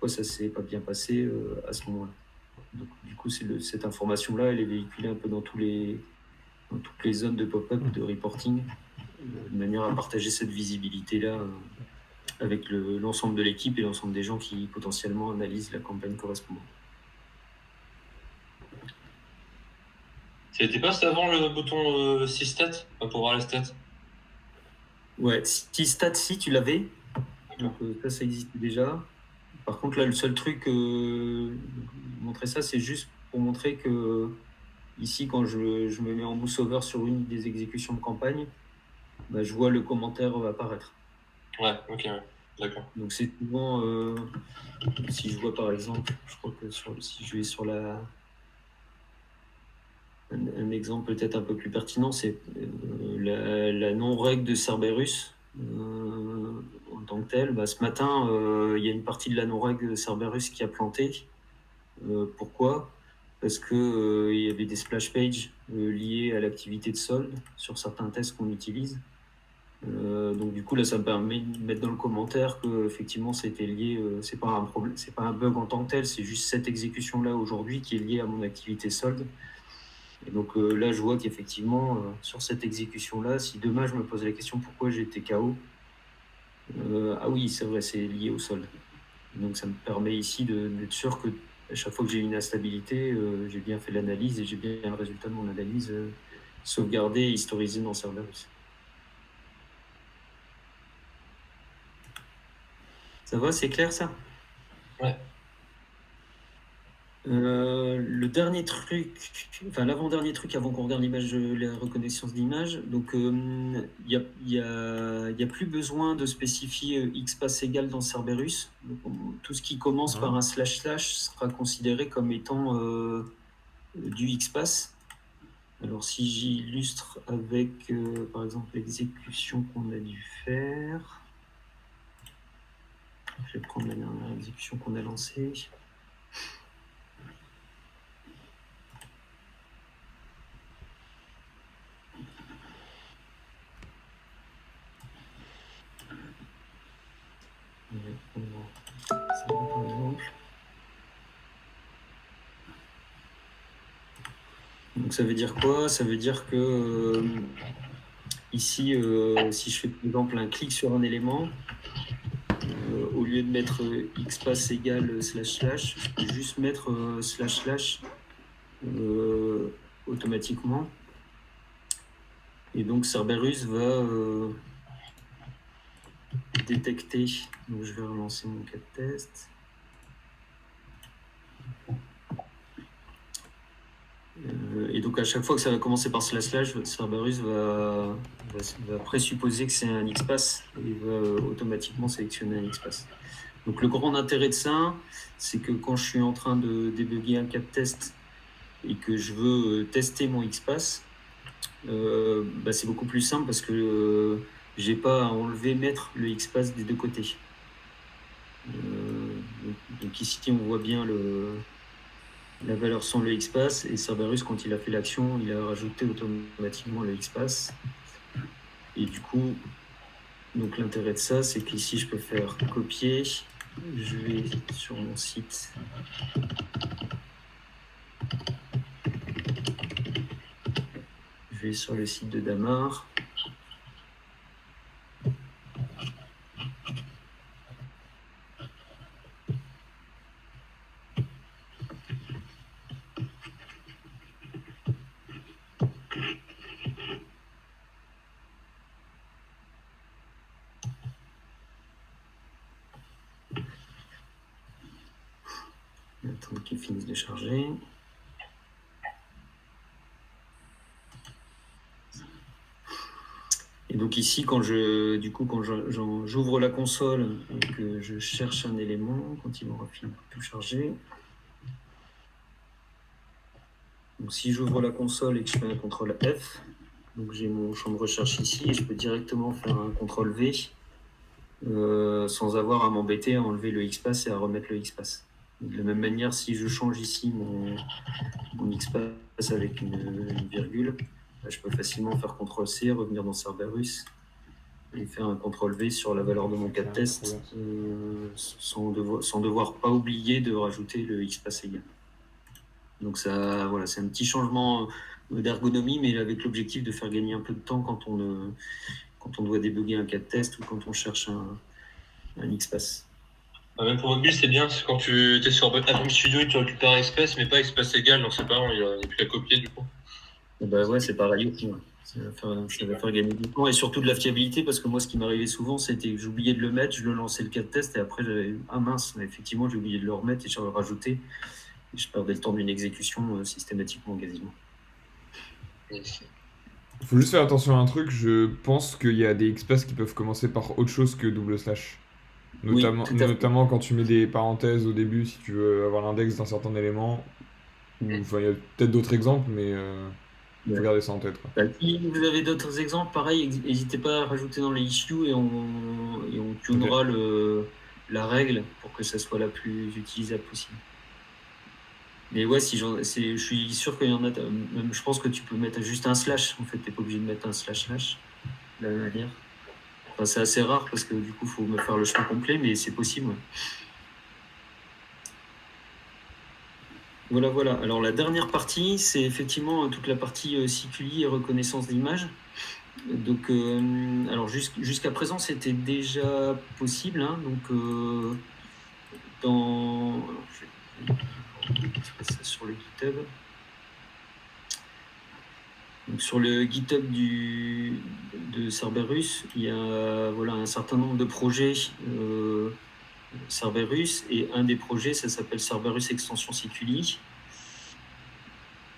ça s'est pas bien passé à ce moment-là. Donc, du coup, cette information-là, elle est véhiculée un peu dans toutes les zones de pop-up, de reporting, de manière à partager cette visibilité-là avec l'ensemble de l'équipe et l'ensemble des gens qui potentiellement analysent la campagne correspondante.
Ça n'était pas avant le bouton Systat pour voir les stats?
Ouais, Systat, si tu l'avais. Donc ça existait déjà. Par contre, là, le seul truc, montrer ça, c'est juste pour montrer que ici, quand je me mets en mouse-over sur une des exécutions de campagne, je vois le commentaire apparaître.
Ouais, ok, ouais. D'accord.
Donc c'est souvent, si je vois par exemple, je crois que si je vais sur un exemple peut-être un peu plus pertinent, c'est la non-règle de Cerberus. En tant que tel, ce matin, il y a une partie de la non-règle de Cerberus qui a planté. Pourquoi ? Parce que il y avait des splash pages liés à l'activité de solde sur certains tests qu'on utilise. Donc du coup là, ça me permet de mettre dans le commentaire que effectivement c'était lié. C'est pas un problème, c'est pas un bug en tant que tel, c'est juste cette exécution là aujourd'hui qui est liée à mon activité solde. Et donc là, je vois qu'effectivement sur cette exécution là, si demain je me pose la question pourquoi j'étais KO. Ah oui, c'est vrai, c'est lié au solde. Donc ça me permet ici d'être sûr que à chaque fois que j'ai une instabilité, j'ai bien fait l'analyse et j'ai bien le résultat de mon analyse sauvegardé et historisé dans Cerberus. Ça va, c'est clair ça ?
Ouais.
Le dernier truc, enfin l'avant-dernier truc avant qu'on regarde l'image, la reconnaissance d'image, donc il y a plus besoin de spécifier XPath égal dans Cerberus. Donc, tout ce qui commence par un / sera considéré comme étant du XPath. Alors si j'illustre avec, par exemple, l'exécution qu'on a dû faire, je vais prendre la dernière exécution qu'on a lancée. Par exemple. Donc ça veut dire quoi? Ça veut dire que ici, si je fais par exemple un clic sur un élément, au lieu de mettre xpass égale // je peux juste mettre // automatiquement. Et donc Cerberus va détecter. Donc je vais relancer mon cas de test. Et donc à chaque fois que ça va commencer par // Cerberus va présupposer que c'est un XPath et va automatiquement sélectionner un XPath. Donc le grand intérêt de ça, c'est que quand je suis en train de débugger un cas de test et que je veux tester mon XPath, c'est beaucoup plus simple parce que j'ai pas à enlever, mettre le XPath des deux côtés. Donc ici on voit bien la valeur sans le XPath, et Cerberus, quand il a fait l'action, il a rajouté automatiquement le XPath. Et du coup, donc l'intérêt de ça, c'est qu'ici je peux faire copier. Je vais sur mon site. Je vais sur le site de Damar. Attendre qu'il finisse de charger. Et donc ici, quand j'ouvre la console et que je cherche un élément, quand il aura fini de tout charger. Donc si j'ouvre la console et que je fais un CTRL F, donc j'ai mon champ de recherche ici et je peux directement faire un CTRL V sans avoir à m'embêter à enlever le XPath et à remettre le XPath. De la même manière, si je change ici mon XPath avec une virgule, je peux facilement faire CTRL-C, revenir dans Cerberus et faire un CTRL-V sur la valeur de mon cas de test sans devoir pas oublier de rajouter le XPath égal. Donc ça, voilà, c'est un petit changement d'ergonomie, mais avec l'objectif de faire gagner un peu de temps quand on doit débugger un cas de test ou quand on cherche un XPath.
Même pour mobile, c'est bien, c'est quand tu es sur Atom Studio et tu récupères un XPath, mais pas XPath égal, donc c'est pas grave, il n'y a plus qu'à copier du coup.
Et ouais, c'est pareil aussi. Ouais. Ça va faire gagner du temps et surtout de la fiabilité, parce que moi, ce qui m'arrivait souvent, c'était que j'oubliais de le mettre, je le lançais le cas de test et après, mince, mais effectivement, j'ai oublié de le remettre et je le rajoutais. Et je perdais le temps d'une exécution systématiquement, quasiment.
Il faut juste faire attention à un truc, je pense qu'il y a des XPath qui peuvent commencer par autre chose que //. Notamment quand tu mets des parenthèses au début, si tu veux avoir l'index d'un certain élément. Enfin, il y a peut-être d'autres exemples, mais faut garder ça en tête. Quoi.
Si vous avez d'autres exemples, pareil, n'hésitez pas à rajouter dans les issues et on tunera la règle pour que ça soit la plus utilisable possible. Mais ouais, je suis sûr qu'il y en a. Même, je pense que tu peux mettre juste un /. En fait, t'es pas obligé de mettre un // de la même manière. Enfin, c'est assez rare parce que du coup, il faut me faire le choix complet, mais c'est possible. Ouais. Voilà. Alors la dernière partie, c'est effectivement toute la partie CQI et reconnaissance d'image. Donc, alors jusqu'à présent, c'était déjà possible. Hein, donc, je vais passer ça sur le GitHub. Donc, sur le GitHub de Cerberus, il y a un certain nombre de projets Cerberus, et un des projets, ça s'appelle Cerberus Extension CQI.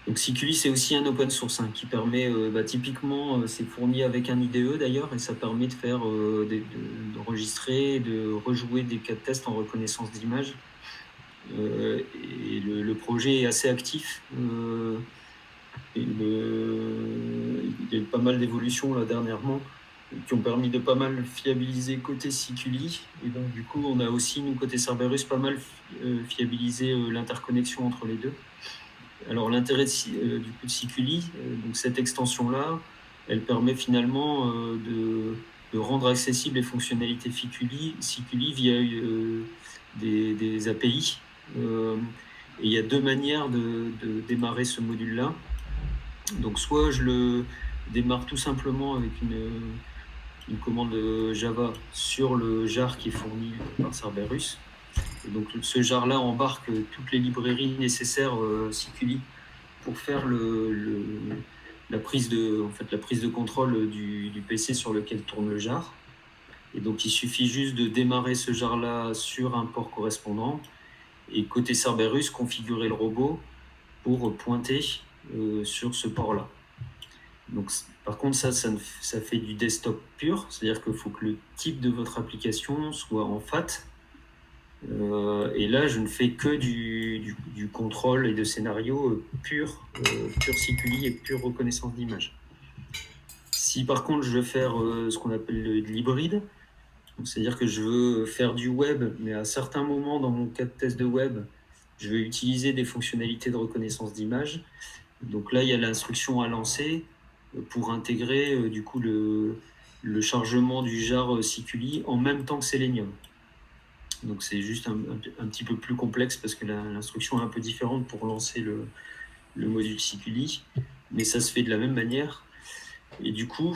Donc CQI, c'est aussi un open source qui permet, typiquement, c'est fourni avec un IDE d'ailleurs, et ça permet de faire d'enregistrer, de rejouer des cas de test en reconnaissance d'image. Et le projet est assez actif. il y a eu pas mal d'évolutions là dernièrement qui ont permis de pas mal fiabiliser côté Siculi. Et donc du coup, on a aussi, nous, côté Cerberus, pas mal fiabilisé l'interconnexion entre les deux. Alors l'intérêt du coup de Siculi, donc cette extension-là, elle permet finalement de rendre accessibles les fonctionnalités Siculi via des API. Et il y a deux manières de démarrer ce module-là. Donc soit je le démarre tout simplement avec une commande Java sur le jar qui est fourni par Cerberus. Et donc ce jar-là embarque toutes les librairies nécessaires Siculi pour faire la prise de contrôle du PC sur lequel tourne le jar. Et donc il suffit juste de démarrer ce jar-là sur un port correspondant et côté Cerberus, configurer le robot pour pointer sur ce port-là. Donc, par contre, ça fait du desktop pur, c'est-à-dire qu'il faut que le type de votre application soit en FAT. Et là, je ne fais que du contrôle et de scénario pur Siculi et pure reconnaissance d'image. Si par contre je veux faire ce qu'on appelle de l'hybride, c'est-à-dire que je veux faire du web, mais à certains moments dans mon cas de test de web, je vais utiliser des fonctionnalités de reconnaissance d'image. Donc là, il y a l'instruction à lancer pour intégrer du coup le chargement du jar Siculi en même temps que Selenium. Donc c'est juste un petit peu plus complexe parce que l'instruction est un peu différente pour lancer le module Siculi, mais ça se fait de la même manière. Et du coup,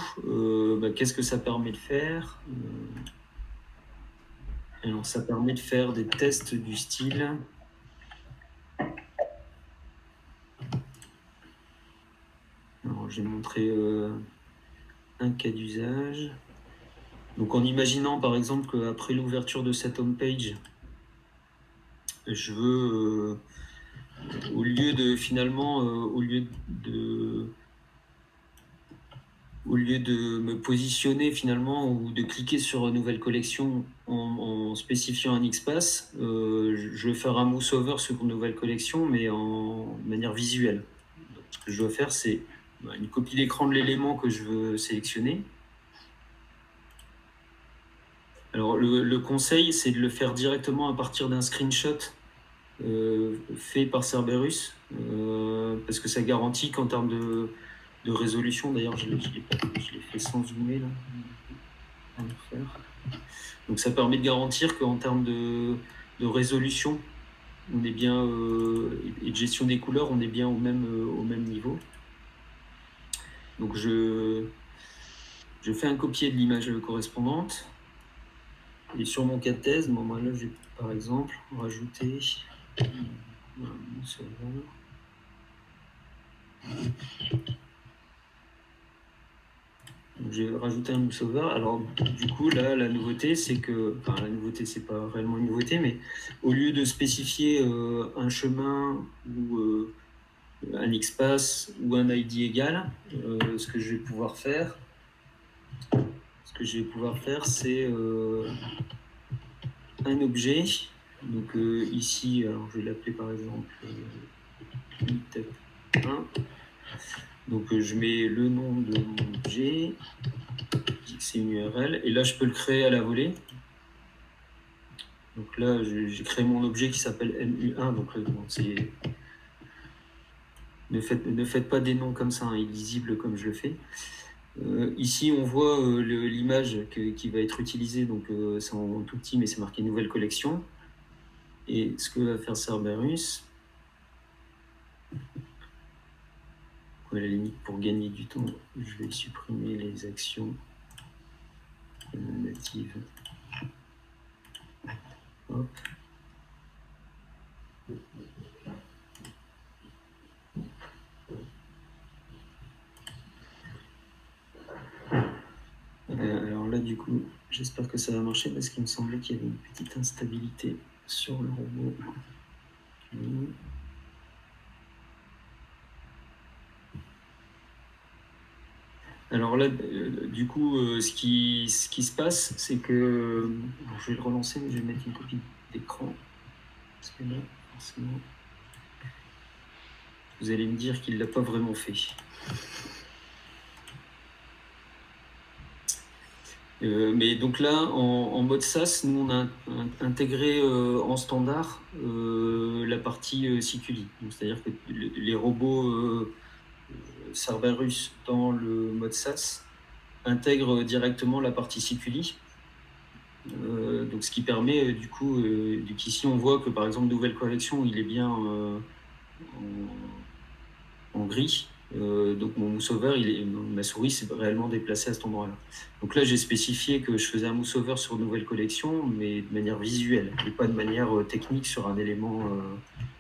qu'est-ce que ça permet de faire ? Alors ça permet de faire des tests du style. Alors, je vais montrer un cas d'usage. Donc en imaginant par exemple qu'après l'ouverture de cette home page, je veux, au lieu de me positionner finalement ou de cliquer sur une nouvelle collection en spécifiant un XPath, je vais faire un mouse over sur une nouvelle collection mais en manière visuelle. Donc, ce que je dois faire, c'est une copie d'écran de l'élément que je veux sélectionner. Alors le conseil, c'est de le faire directement à partir d'un screenshot fait par Cerberus, parce que ça garantit qu'en termes de résolution, d'ailleurs je l'ai fait sans zoomer là, on va le faire. Donc ça permet de garantir qu'en termes de résolution, on est bien, et de gestion des couleurs, on est bien au même niveau. Donc je fais un copier de l'image correspondante. Et sur mon cas de thèse, là, je vais par exemple rajouter un serveur. Donc, je vais rajouter un mousseover. Alors, du coup, là, la nouveauté, c'est que... Enfin, la nouveauté, c'est pas réellement une nouveauté, mais au lieu de spécifier un chemin ou un XPath ou un ID égal, ce que je vais pouvoir faire, c'est un objet. Donc ici, alors je vais l'appeler par exemple meetup 1. Donc je mets le nom de mon objet, je dis que c'est une URL, et là je peux le créer à la volée. Donc là j'ai créé mon objet qui s'appelle MU1, donc c'est... Ne faites pas des noms comme ça, illisibles comme je le fais. Ici on voit l'image qui va être utilisée, donc c'est en tout petit mais c'est marqué nouvelle collection. Et ce que va faire Cerberus, à la limite pour gagner du temps, je vais supprimer les actions natives. Hop. Alors là du coup, j'espère que ça va marcher parce qu'il me semblait qu'il y avait une petite instabilité sur le robot. Alors là, du coup, ce qui se passe, c'est que... Bon, je vais le relancer, mais je vais mettre une copie d'écran. Parce que là, forcément... Vous allez me dire qu'il ne l'a pas vraiment fait. Mais donc là, en mode SaaS, nous, on a intégré en standard la partie CQLI. C'est-à-dire que les robots Cerberus dans le mode SaaS intègrent directement la partie CQLI. Donc, ce qui permet, du coup, qu'ici, on voit que, par exemple, nouvelle collection, il est bien en gris. Donc, mon mouse-over, ma souris s'est réellement déplacée à cet endroit-là. Donc là, j'ai spécifié que je faisais un mouse-over sur une nouvelle collection, mais de manière visuelle, et pas de manière technique sur un élément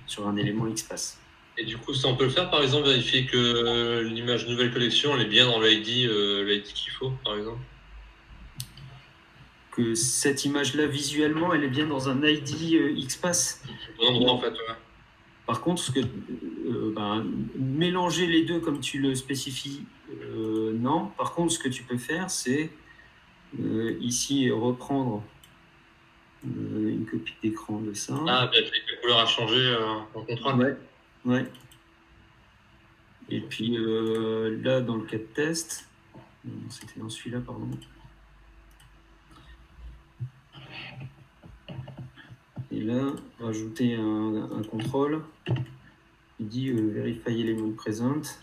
XPath.
Et du coup, ça, on peut le faire, par exemple, vérifier que l'image nouvelle collection, elle est bien dans l'ID qu'il faut, par exemple.
Que cette image-là, visuellement, elle est bien dans un ID XPath.
Bon endroit, en fait, ouais.
Par contre, mélanger les deux comme tu le spécifies, non. Par contre, ce que tu peux faire, c'est ici reprendre une copie d'écran de ça.
Ah, bien, la couleur a changé en contrainte.
Ouais. Et puis là, dans le cas de test, c'était dans celui-là, pardon. Et là, rajouter un contrôle. Il dit Verify element present.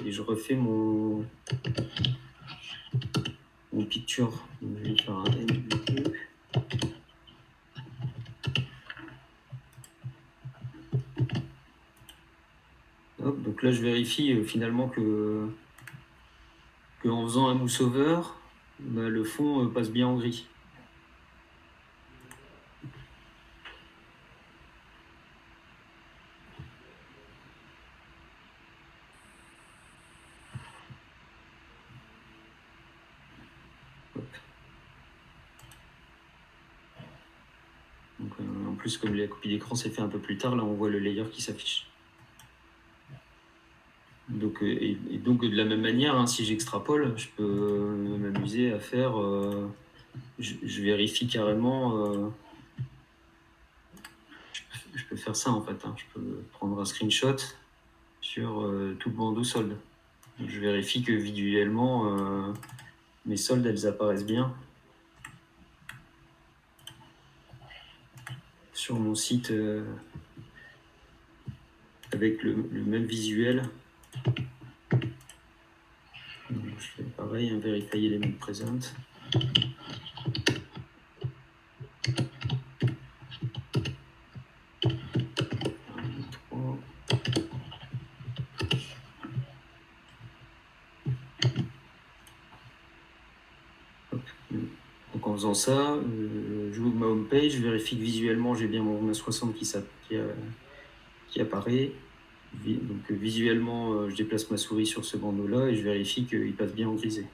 Et je refais mon picture. Donc, je vais faire un MVP. Hop, donc là, je vérifie finalement que en faisant un mouse-over, le fond passe bien en gris. Donc, en plus, comme la copie d'écran s'est fait un peu plus tard, là on voit le layer qui s'affiche. Donc, et donc de la même manière, hein, si j'extrapole, je peux m'amuser à faire. Je vérifie carrément. Je peux faire ça en fait. Hein. Je peux prendre un screenshot sur tout le bandeau solde. Donc, je vérifie que visuellement mes soldes elles apparaissent bien sur mon site avec le même visuel. Donc, je fais pareil, un Verify element present. Donc en faisant ça, j'ouvre ma home page, je vérifie que visuellement j'ai bien mon 60 qui apparaît. Donc visuellement, je déplace ma souris sur ce bandeau-là et je vérifie qu'il passe bien en grisé.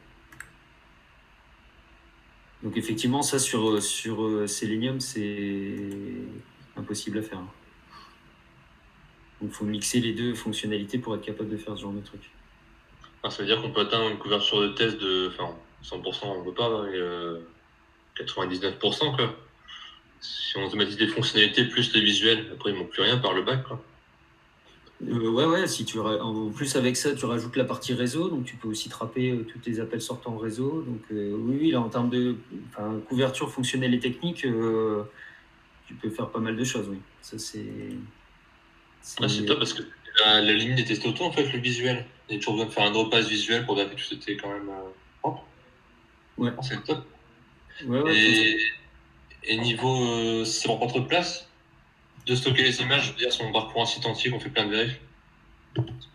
Donc effectivement, ça sur Selenium, c'est impossible à faire. Donc il faut mixer les deux fonctionnalités pour être capable de faire ce genre de truc.
Ah, ça veut dire qu'on peut atteindre une couverture de test de 100%, on ne peut pas, mais 99%, quoi. Si on automatise des fonctionnalités plus les visuels, après il ne manque plus rien par le bac, quoi.
Ouais, si en plus avec ça, tu rajoutes la partie réseau, donc tu peux aussi trapper tous tes appels sortants réseau. Donc oui, là en termes de couverture fonctionnelle et technique, tu peux faire pas mal de choses, oui. Ça c'est
top parce que la ligne est testée auto en fait, le visuel. Il y a toujours besoin de faire un repass visuel pour vérifier que tout était quand même propre.
Ouais.
C'est top.
Ouais,
et niveau, ça prend pas trop de place de stocker les images, je veux dire, sur mon parcours un site entier qu'on fait plein de vérifs.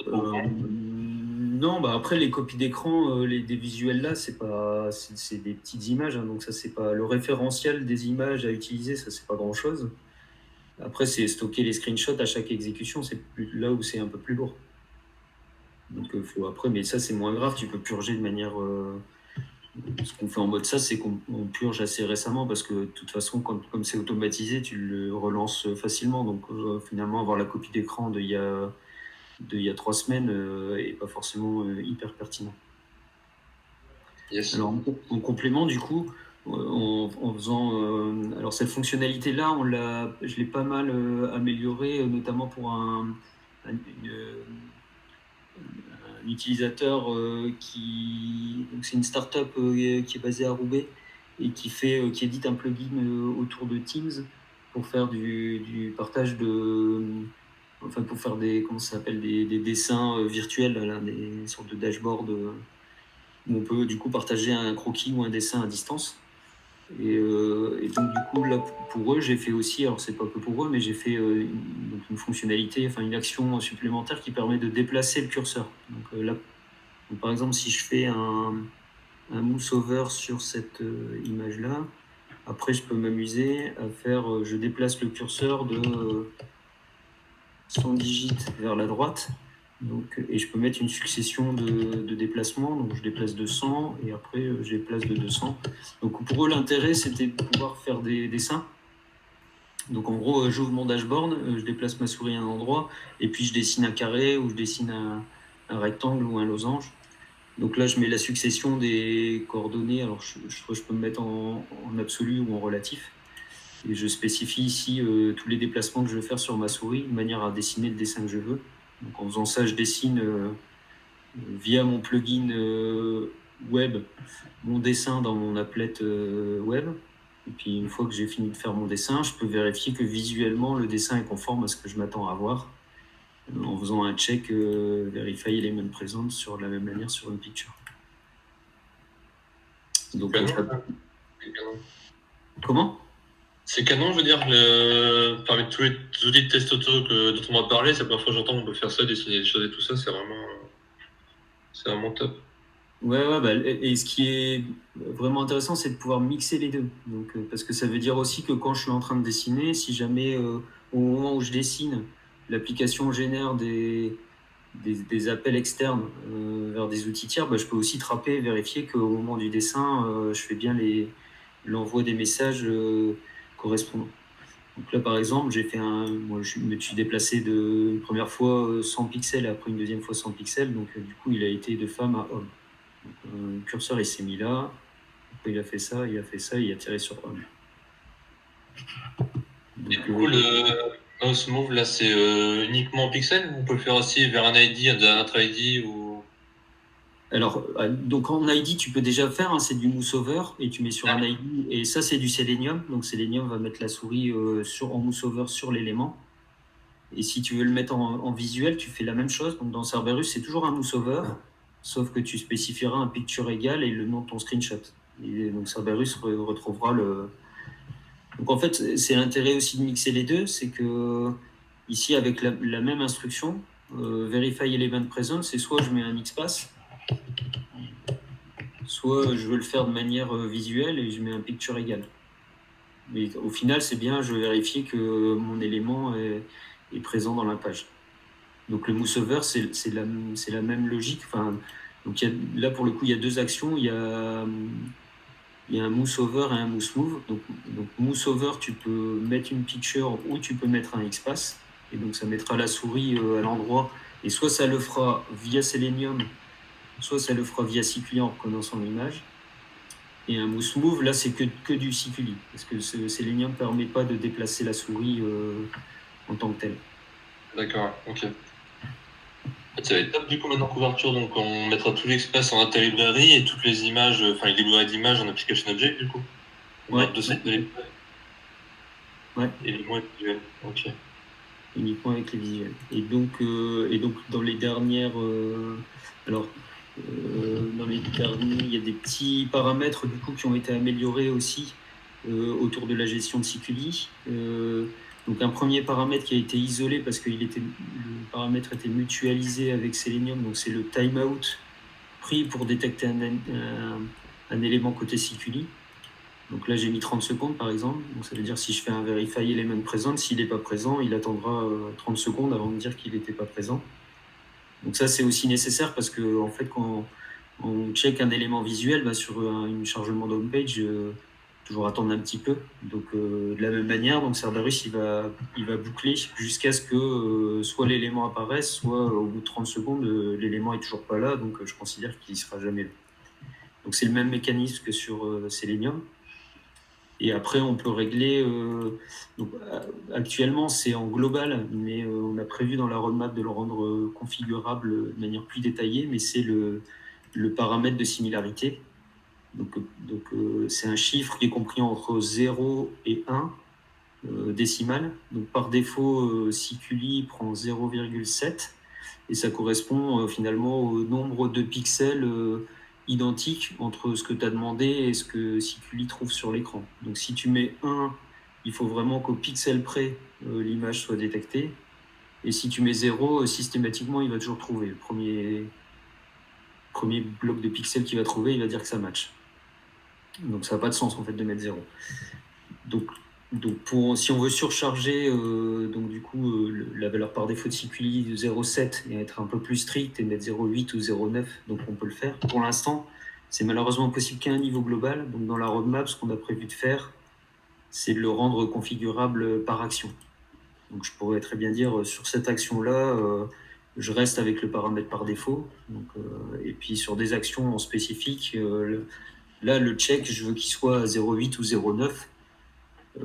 Non, après les copies d'écran, des visuels là, c'est des petites images, hein, donc ça c'est pas le référentiel des images à utiliser, ça c'est pas grand chose. Après c'est stocker les screenshots à chaque exécution, c'est là où c'est un peu plus lourd. Donc mais ça c'est moins grave, tu peux purger de manière. Ce qu'on fait en mode ça, c'est qu'on purge assez récemment parce que de toute façon, comme c'est automatisé, tu le relances facilement. Donc finalement, avoir la copie d'écran d'il y a 3 semaines est pas forcément hyper pertinent.
Yes.
Alors en complément, du coup, en faisant alors cette fonctionnalité-là, je l'ai pas mal améliorée, notamment pour un un utilisateur donc c'est une startup qui est basée à Roubaix et qui édite un plugin autour de Teams pour faire du partage enfin pour faire comment ça s'appelle, des dessins virtuels, là, des sortes de dashboards où on peut du coup partager un croquis ou un dessin à distance. Et donc du coup là pour eux j'ai fait aussi, alors c'est pas que pour eux, mais j'ai fait une fonctionnalité, enfin une action supplémentaire qui permet de déplacer le curseur. Donc là, par exemple, si je fais un mouse over sur cette image là, après je peux m'amuser à faire, je déplace le curseur de 100 digits vers la droite. Donc, et je peux mettre une succession de déplacements. Donc je déplace de 100 et après je déplace de 200. Donc pour eux, l'intérêt, c'était de pouvoir faire des dessins. Donc en gros, j'ouvre mon dashboard, je déplace ma souris à un endroit et puis je dessine un carré ou je dessine un rectangle ou un losange. Donc là, je mets la succession des coordonnées. Alors je peux me mettre en absolu ou en relatif. Et je spécifie ici tous les déplacements que je veux faire sur ma souris de manière à dessiner le dessin que je veux. Donc en faisant ça, je dessine via mon plugin web mon dessin dans mon applet web. Et puis une fois que j'ai fini de faire mon dessin, je peux vérifier que visuellement le dessin est conforme à ce que je m'attends à voir en faisant un check Verify Element Present sur la même manière sur une picture. Donc, comment ?
C'est canon, je veux dire, parmi tous les outils de test auto dont on m'a parlé, c'est la première fois que j'entends qu'on peut faire ça, dessiner des choses et tout ça, c'est vraiment top.
Ouais, et ce qui est vraiment intéressant, c'est de pouvoir mixer les deux. Donc, parce que ça veut dire aussi que quand je suis en train de dessiner, si jamais au moment où je dessine, l'application génère des appels externes vers des outils tiers, je peux aussi trapper et vérifier qu'au moment du dessin, je fais bien l'envoi des messages correspondants. Donc là, par exemple, moi, je me suis déplacé une première fois 100 pixels et après une deuxième fois 100 pixels. Donc, du coup, il a été de femme à homme. Donc, le curseur, il s'est mis là. Après, il a fait ça, il a tiré sur homme.
Donc, du coup, le mouse move, là, c'est uniquement en pixels ou on peut le faire aussi vers un ID, un autre ID ou...
Alors, donc en ID, tu peux déjà faire, c'est du mouse over et tu mets sur un ID. Et ça, c'est du Selenium. Donc, Selenium va mettre la souris en mouse over sur l'élément. Et si tu veux le mettre en visuel, tu fais la même chose. Donc, dans Cerberus, c'est toujours un mouse over, sauf que tu spécifieras un picture égal et le nom de ton screenshot. Et donc, Cerberus retrouvera le... Donc, en fait, c'est l'intérêt aussi de mixer les deux. C'est que ici, avec la même instruction, Verify Element Present, c'est soit je mets un XPath, soit je veux le faire de manière visuelle et je mets un picture égal. Mais au final, c'est bien, je vais vérifier que mon élément est présent dans la page. Donc le mouse over, c'est la même logique. Enfin, donc là, pour le coup, il y a deux actions. Il y a un mouse over et un mouse move. Donc mouse over, tu peux mettre une picture ou tu peux mettre un XPath. Et donc ça mettra la souris à l'endroit. Et soit ça le fera via Selenium, soit ça le fera via Ciculi en reconnaissant l'image. Et un mouse move, là, c'est que du Ciculi, parce que Selenium ne permet pas de déplacer la souris en tant que telle.
D'accord, ok. Ça va être top du coup maintenant couverture, donc on mettra tous les espaces en data library et toutes les images, enfin les librairies d'images en application object du coup.
Ouais.
Ouais. Et uniquement avec les visuels, ok.
Uniquement avec les visuels. Et donc dans les dernières... dans les derniers, il y a des petits paramètres du coup qui ont été améliorés aussi autour de la gestion de Ciculi. Donc un premier paramètre qui a été isolé parce que le paramètre était mutualisé avec Selenium, donc c'est le timeout pris pour détecter un élément côté Ciculi. Donc là j'ai mis 30 secondes par exemple, donc ça veut dire si je fais un Verify Element Present, s'il n'est pas présent, il attendra 30 secondes avant de dire qu'il n'était pas présent. Donc ça c'est aussi nécessaire parce que en fait quand on check un élément visuel sur un chargement de homepage, toujours attendre un petit peu. Donc de la même manière, donc Cerberus il va boucler jusqu'à ce que soit l'élément apparaisse, soit au bout de 30 secondes l'élément est toujours pas là, donc je considère qu'il sera jamais là. Donc c'est le même mécanisme que sur Selenium. Et après, on peut régler. Actuellement, c'est en global, mais on a prévu dans la roadmap de le rendre configurable de manière plus détaillée, mais c'est le paramètre de similarité. Donc, c'est un chiffre qui est compris entre 0 et 1 décimal. Donc, par défaut, Siculi prend 0,7 et ça correspond finalement au nombre de pixels identiques entre ce que tu as demandé et ce que Siculi trouve sur l'écran. Donc, si tu mets 1, il faut vraiment qu'au pixel près, l'image soit détectée. Et si tu mets 0, systématiquement, il va toujours trouver. Le premier bloc de pixels qu'il va trouver, il va dire que ça match. Donc ça n'a pas de sens en fait de mettre 0. Donc si on veut surcharger la valeur par défaut de Siculi de 0,7 et être un peu plus strict et mettre 0,8 ou 0,9, donc on peut le faire. Pour l'instant, c'est malheureusement possible qu'à un niveau global. Donc dans la roadmap, ce qu'on a prévu de faire, c'est de le rendre configurable par action. Donc je pourrais très bien dire sur cette action-là, je reste avec le paramètre par défaut. Et puis sur des actions en spécifique, là le check, je veux qu'il soit à 0,8 ou 0,9.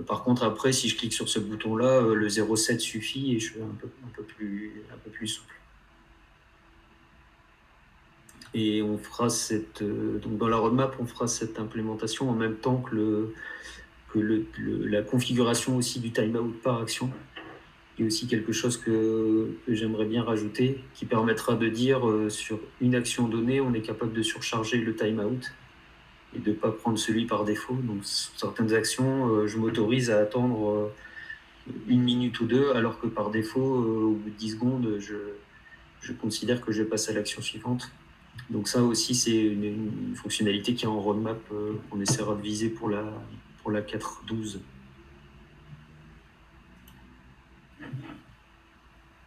Par contre, après, si je clique sur ce bouton-là, le 0,7 suffit et je suis un peu plus souple. Et on fera donc dans la roadmap, on fera cette implémentation en même temps que la configuration aussi du timeout par action. Il y a aussi quelque chose que j'aimerais bien rajouter, qui permettra de dire sur une action donnée, on est capable de surcharger le timeout et de ne pas prendre celui par défaut. Donc, sur certaines actions, je m'autorise à attendre 1 minute ou 2, alors que par défaut, au bout de 10 secondes, je considère que je passe à l'action suivante. Donc ça aussi, c'est une fonctionnalité qui est en roadmap qu'on essaiera de viser pour la 4.12.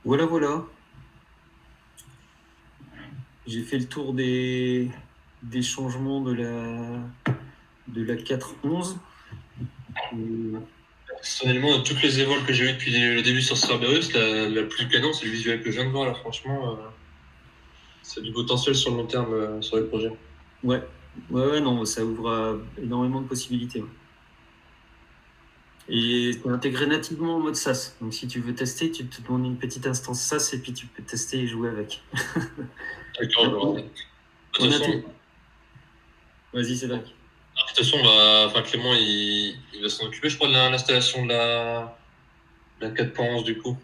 Voilà. J'ai fait le tour des changements de la 4.11.
Personnellement, toutes les évols que j'ai eues depuis le début sur Cerberus, la plus canon, c'est le visuel que je viens de voir là. Franchement, c'est du potentiel sur le long terme sur les projets.
Ouais, non, ça ouvre énormément de possibilités. Ouais. Et c'est intégré nativement en mode SaaS. Donc si tu veux tester, tu te demandes une petite instance SaaS et puis tu peux tester et jouer avec.
D'accord. De toute façon,
vas-y, Cédric.
De toute façon, Clément, il va s'en occuper, je crois, de l'installation de la 4.11 du coup.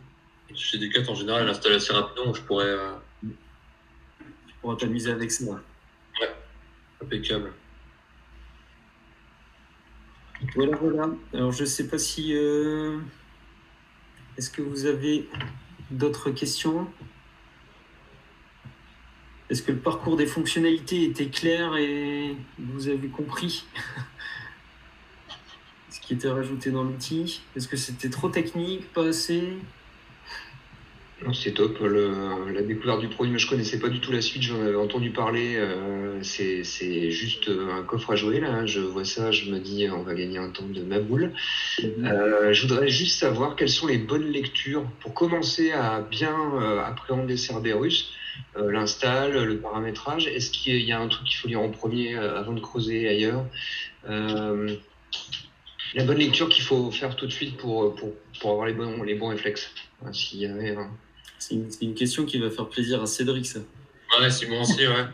Chez Decat, en général, elle installe assez rapidement, donc je pourrais...
Tu pourras t'amuser avec ça.
Ouais, impeccable.
Voilà. Alors, je ne sais pas si... Est-ce que vous avez d'autres questions ? Est-ce que le parcours des fonctionnalités était clair et vous avez compris ce qui était rajouté dans l'outil ? Est-ce que c'était trop technique, pas assez ?
C'est top, la découverte du produit, mais je connaissais pas du tout la suite, j'en avais entendu parler, c'est juste un coffre à jouer là, je vois ça, je me dis on va gagner un temps de ma boule. Je voudrais juste savoir quelles sont les bonnes lectures pour commencer à bien appréhender Cerberus, l'install, le paramétrage, est-ce qu'il y a un truc qu'il faut lire en premier avant de creuser ailleurs, la bonne lecture qu'il faut faire tout de suite pour avoir les bons réflexes, s'il y avait un...
C'est une question qui va faire plaisir à Cédric, ça.
Ouais, c'est bon aussi, ouais.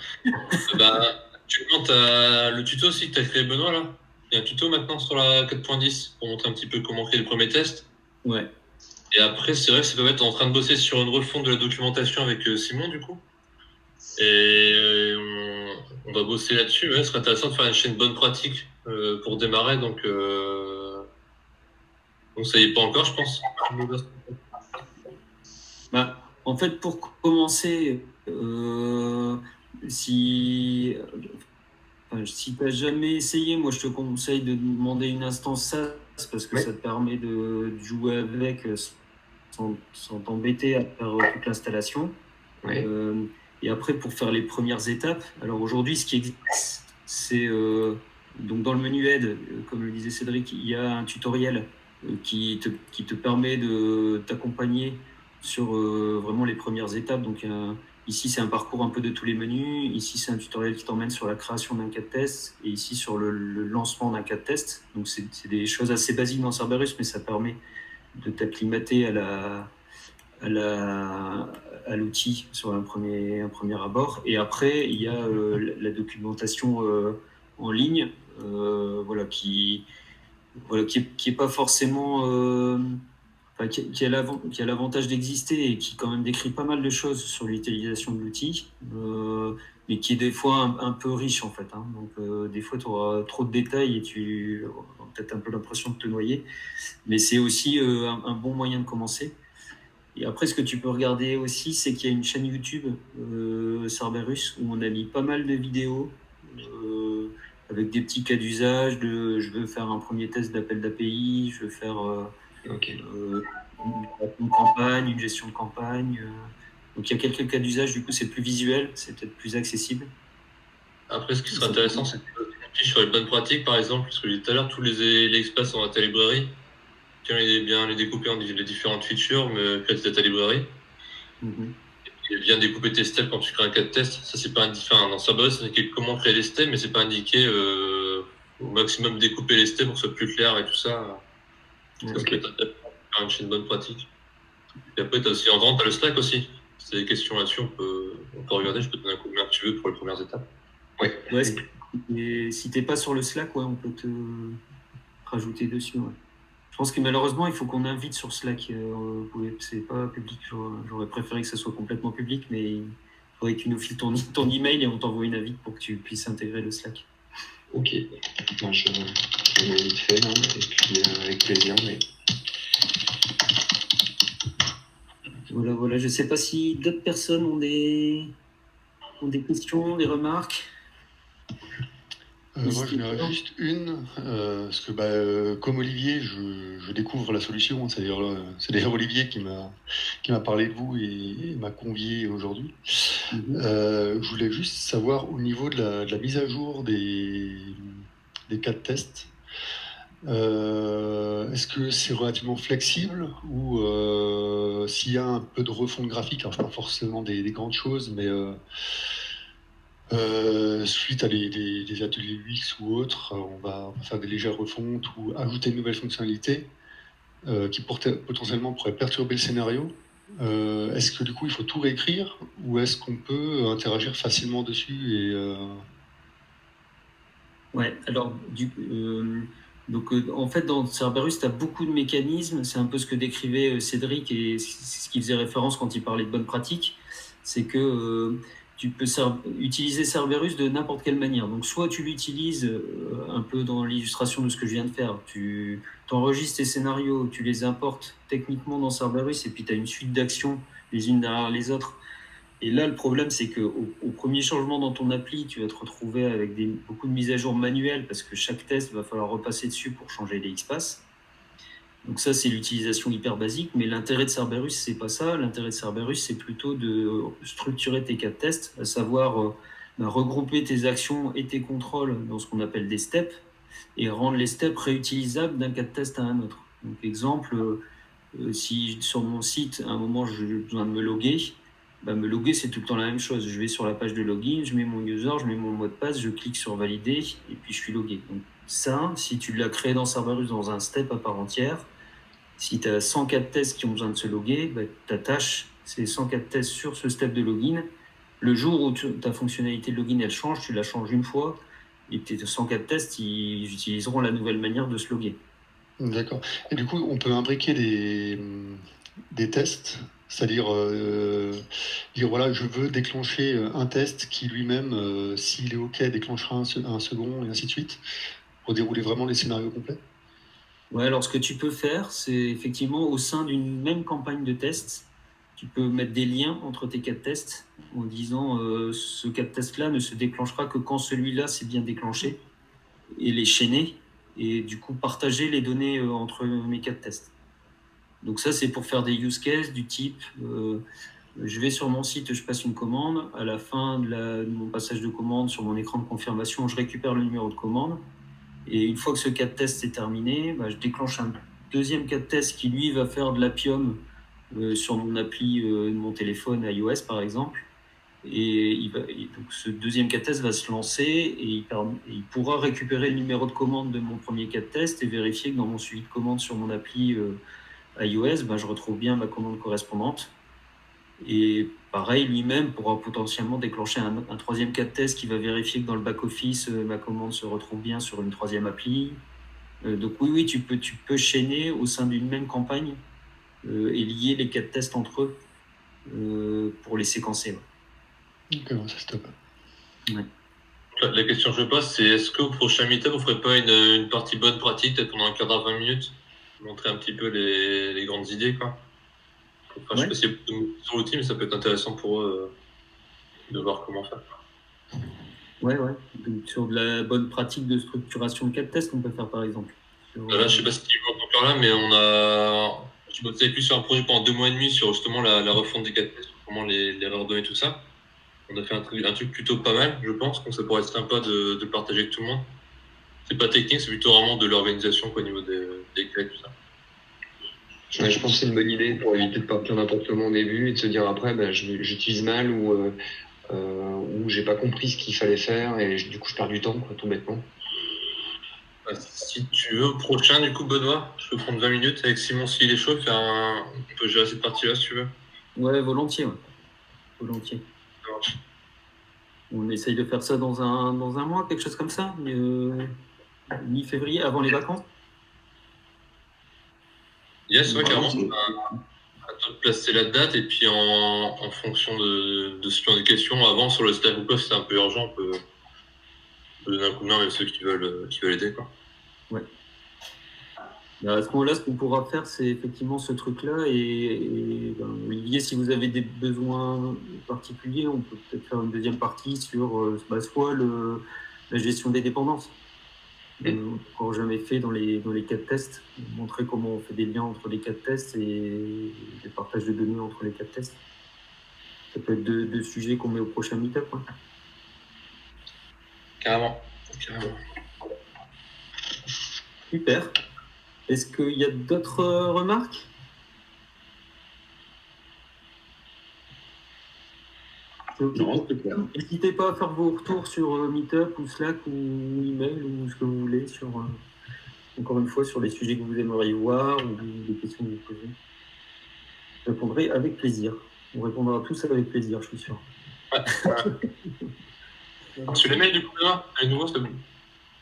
Actuellement, t'as le tuto aussi que t'as créé, Benoît, là. Il y a un tuto maintenant sur la 4.10 pour montrer un petit peu comment créer le premier test.
Ouais.
Et après, c'est vrai que ça peut être en train de bosser sur une refonte de la documentation avec Simon, du coup. Et on va bosser là-dessus. Ouais, ce serait intéressant de faire une chaîne bonne pratique pour démarrer. Donc ça y est pas encore, je pense.
En fait, pour commencer, si tu n'as jamais essayé, moi je te conseille de demander une instance SaaS parce que ça te permet de jouer avec sans t'embêter à faire toute l'installation.
Ouais.
Et après, pour faire les premières étapes, alors aujourd'hui, ce qui existe, c'est donc dans le menu aide, comme le disait Cédric, il y a un tutoriel qui te permet de t'accompagner sur vraiment les premières étapes. Donc, il Ici, c'est un parcours un peu de tous les menus. Ici, c'est un tutoriel qui t'emmène sur la création d'un cas de test. Et ici, sur le lancement d'un cas de test. Donc, c'est des choses assez basiques dans Cerberus, mais ça permet de t'acclimater à l'outil sur un premier abord. Et après, il y a la documentation en ligne, voilà, qui est pas forcément... qui a l'avantage d'exister et qui quand même décrit pas mal de choses sur l'utilisation de l'outil, mais qui est des fois un peu riche en fait. Hein. Donc des fois tu auras trop de détails et tu auras peut-être un peu l'impression de te noyer, mais c'est aussi un bon moyen de commencer. Et après, ce que tu peux regarder aussi, c'est qu'il y a une chaîne YouTube, Cerberus, où on a mis pas mal de vidéos avec des petits cas d'usage je veux faire un premier test d'appel d'API, je veux faire une campagne, une gestion de campagne. Donc il y a quelques cas d'usage, du coup c'est plus visuel, c'est peut-être plus accessible.
Après, ce qui serait intéressant, c'est que sur les bonnes pratiques, par exemple, parce que j'ai dit tout à l'heure, tous les espaces sont dans ta librairie. Tu vas bien les découper en les différentes features, mais créer ta librairie. Et bien découper tes steps quand tu crées un cas de test. Ça, c'est pas indiqué. Enfin, dans Cerberus, c'est indiqué comment créer les steps, mais c'est pas indiqué au maximum découper les steps pour que ce soit plus clair et tout ça. Ça peut être faire une chaîne bonne pratique. Et après, t'as aussi en vente, t'as le Slack aussi. Si t'as des questions là-dessus, on peut regarder. Je peux te donner un coup de main que tu veux pour les premières étapes.
Ouais. Et si t'es pas sur le Slack, on peut te rajouter dessus. Ouais. Je pense que malheureusement, il faut qu'on invite sur Slack. C'est pas public. J'aurais préféré que ça soit complètement public, mais il faudrait que tu nous files ton email et on t'envoie une invite pour que tu puisses intégrer le Slack.
Ok. Moi, je l'ai vite fait, hein, et puis avec plaisir. Mais...
Voilà. Je sais pas si d'autres personnes ont des questions, des remarques.
Moi, j'en ai juste une, parce que comme Olivier, je découvre la solution. C'est d'ailleurs Olivier qui m'a parlé de vous et m'a convié aujourd'hui. Je voulais juste savoir au niveau de la mise à jour des cas de test, est-ce que c'est relativement flexible ou s'il y a un peu de refonte graphique, alors pas forcément des grandes choses, mais suite à des ateliers UX ou autres, on va faire des légères refontes ou ajouter une nouvelle fonctionnalité qui potentiellement pourrait perturber le scénario. Est-ce que du coup il faut tout réécrire ou est-ce qu'on peut interagir facilement dessus et
Ouais, alors en fait dans Cerberus tu as beaucoup de mécanismes, c'est un peu ce que décrivait Cédric et ce qui faisait référence quand il parlait de bonnes pratiques, c'est que tu peux utiliser Cerberus de n'importe quelle manière. Donc soit tu l'utilises un peu dans l'illustration de ce que je viens de faire, tu enregistres tes scénarios, tu les importes techniquement dans Cerberus et puis tu as une suite d'actions les unes derrière les autres. Et là, le problème, c'est qu'au premier changement dans ton appli, tu vas te retrouver avec beaucoup de mises à jour manuelles parce que chaque test, va falloir repasser dessus pour changer les XPath. Donc ça, c'est l'utilisation hyper basique, mais l'intérêt de Cerberus, c'est pas ça. L'intérêt de Cerberus, c'est plutôt de structurer tes cas de test, à savoir regrouper tes actions et tes contrôles dans ce qu'on appelle des steps et rendre les steps réutilisables d'un cas de test à un autre. Donc exemple, si sur mon site, à un moment, j'ai besoin de me loguer, me loguer, c'est tout le temps la même chose. Je vais sur la page de login, je mets mon user, je mets mon mot de passe, je clique sur valider et puis je suis logué. Donc ça, si tu l'as créé dans Cerberus dans un step à part entière, si tu as 100 cas de tests qui ont besoin de se loguer, tu attaches ces 100 cas de tests sur ce step de login. Le jour où ta fonctionnalité de login elle change, tu la changes une fois et tes 100 cas de tests, ils utiliseront la nouvelle manière de se loguer.
D'accord. Et du coup, on peut imbriquer des tests. C'est-à-dire, dire voilà, je veux déclencher un test qui lui-même, s'il est OK, déclenchera un second, et ainsi de suite, pour dérouler vraiment les scénarios complets.
Ouais, alors ce que tu peux faire, c'est effectivement au sein d'une même campagne de test, tu peux mettre des liens entre tes cas de test en disant ce cas de test-là ne se déclenchera que quand celui-là s'est bien déclenché et les chaîner et du coup partager les données entre mes cas de test. Donc ça, c'est pour faire des use cases du type je vais sur mon site, je passe une commande. À la fin de mon passage de commande, sur mon écran de confirmation, je récupère le numéro de commande. Et une fois que ce cas de test est terminé, je déclenche un deuxième cas de test qui, lui, va faire de l'Appium sur mon appli de mon téléphone iOS, par exemple. Et donc ce deuxième cas de test va se lancer et il pourra récupérer le numéro de commande de mon premier cas de test et vérifier que dans mon suivi de commande sur mon appli iOS, je retrouve bien ma commande correspondante. Et pareil, lui-même pourra potentiellement déclencher un troisième cas de test qui va vérifier que dans le back-office, ma commande se retrouve bien sur une troisième appli. Donc oui, tu peux chaîner au sein d'une même campagne et lier les cas de test entre eux pour les séquencer.
Ok, bon, ça c'est top.
Ouais.
La question que je pose, c'est est-ce qu'au prochain meet-up, vous ferez pas une partie bonne pratique, peut-être pendant un quart d'heure, 20 minutes, montrer un petit peu les grandes idées, quoi. Enfin, je sais pas s'il y a beaucoup de mots sur l'outil, mais ça peut être intéressant pour eux de voir comment faire.
Ouais. Donc, sur de la bonne pratique de structuration de cas de test, on peut faire par exemple.
Là, je sais pas ce qu'ils vont encore là, mais j'ai bossé avec lui sur un projet pendant 2 mois et demi sur justement la refonte des cas de test, comment les redonner, tout ça. On a fait un truc plutôt pas mal, je pense, donc ça pourrait être sympa de partager avec tout le monde. C'est pas technique, c'est plutôt vraiment de l'organisation au niveau des cas et tout ça.
Ouais, je pense que c'est une bonne idée pour éviter de partir n'importe comment au début et de se dire après, j'utilise mal ou j'ai pas compris ce qu'il fallait faire et du coup je perds du temps, quoi, tout bêtement.
Si tu veux, au prochain, du coup, Benoît, je peux prendre 20 minutes avec Simon s'il est chaud, on peut gérer cette partie-là si tu veux.
Ouais, volontiers. Volontiers. On essaye de faire ça dans un mois, quelque chose comme ça, mi-février, avant les vacances.
Yes, ouais, carrément. À toi de placer la date et puis en fonction de ce genre de questions, avant sur le staff ou quoi, si c'est un peu urgent, on peut donner un coup de main avec ceux qui veulent aider, quoi.
Ouais. À ce moment-là, ce qu'on pourra faire, c'est effectivement ce truc-là. Et Olivier, si vous avez des besoins particuliers, on peut peut-être faire une deuxième partie sur soit la gestion des dépendances. Encore jamais fait dans les cas de test. Montrer comment on fait des liens entre les cas de test et le partage de données entre les cas de test. Ça peut être deux sujets qu'on met au prochain meet-up. Hein.
Carrément.
Super. Est-ce qu'il y a d'autres remarques?
Non, c'est clair.
N'hésitez pas à faire vos retours sur Meetup ou Slack ou email ou ce que vous voulez encore une fois sur les sujets que vous aimeriez voir ou des questions que vous posez. Je répondrai avec plaisir. On répondra tous avec plaisir, je suis sûr.
Ouais. Sur les mails du coup, là, les nouveaux, c'est bon.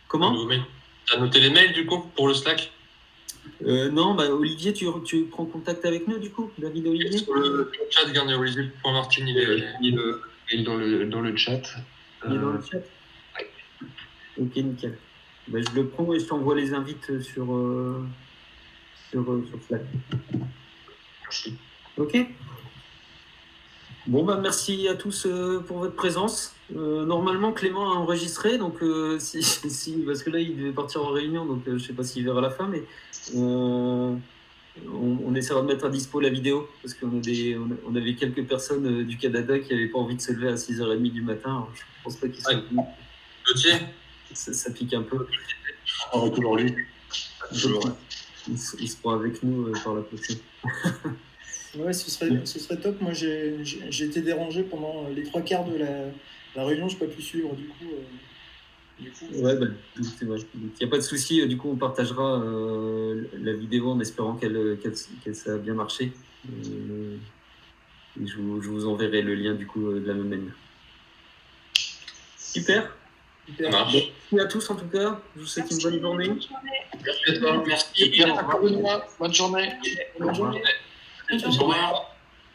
Comment?
Tu as noté les mails du coup pour le Slack?
Non, Olivier, tu prends contact avec nous du coup, David Olivier?
Sur le chat, regardez Olivier.martin, il est
dans le chat.
Il est dans le chat?
Ouais.
Ok, nickel. Je le prends et je t'envoie les invites sur Slack.
Merci.
Ok. Bon, merci à tous pour votre présence. Normalement, Clément a enregistré, donc parce que là, il devait partir en réunion, donc je ne sais pas s'il verra la fin, mais on essaiera de mettre à dispo la vidéo, parce qu'on avait quelques personnes du Canada qui n'avaient pas envie de se lever à 6h30 du matin. Alors, je ne pense pas qu'ils soient venus.
Gauthier,
ça pique un peu.
En retour lui.
Ils seront avec nous par la prochaine.
Ouais, ce serait top. Moi, j'ai été dérangé pendant les 3/4 de la réunion. Je n'ai pas pu suivre, du coup.
Ouais, c'est vrai. Il n'y a pas de souci. Du coup, on partagera la vidéo en espérant qu'elle ça a bien marché. Et je vous enverrai le lien du coup de la même manière. Super.
Ça marche.
Merci à tous en tout cas. Je vous souhaite une bonne journée.
Merci à toi.
Merci. Bonne journée.
Bonne journée.
Bonne journée.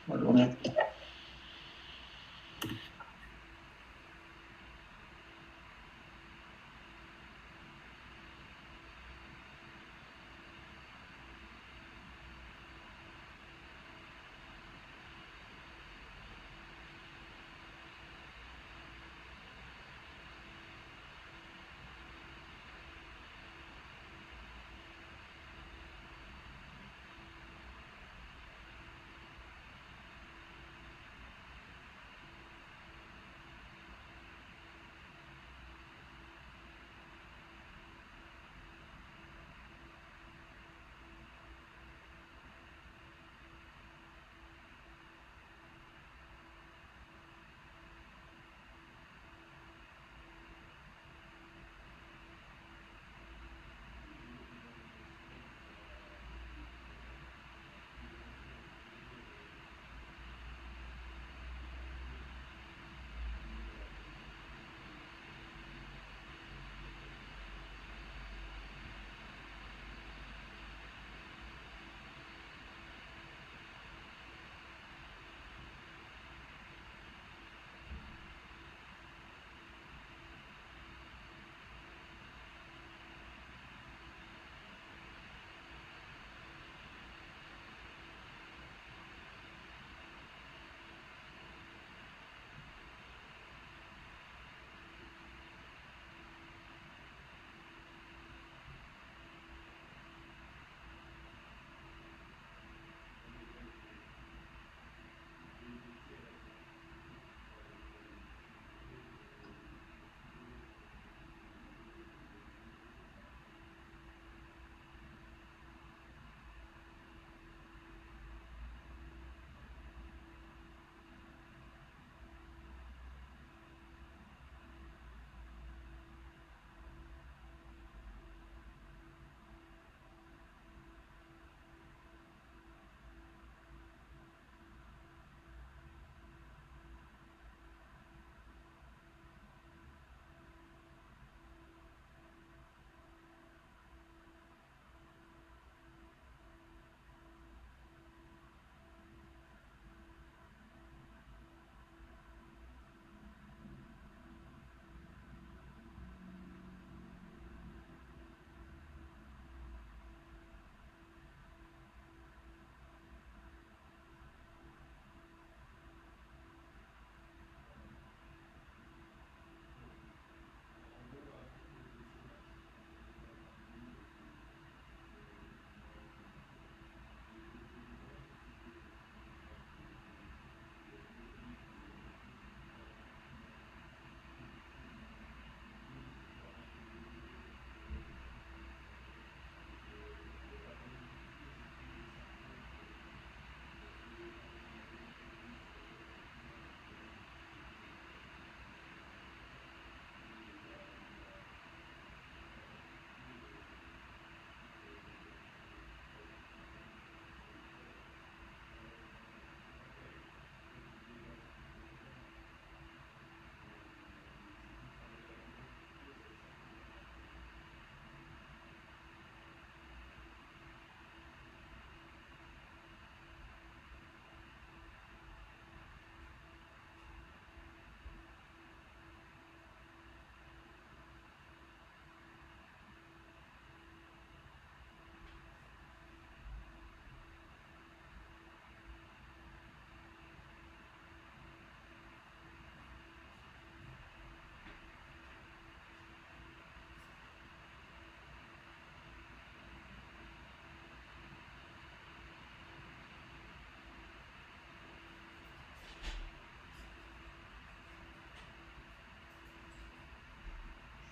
Bonne journée.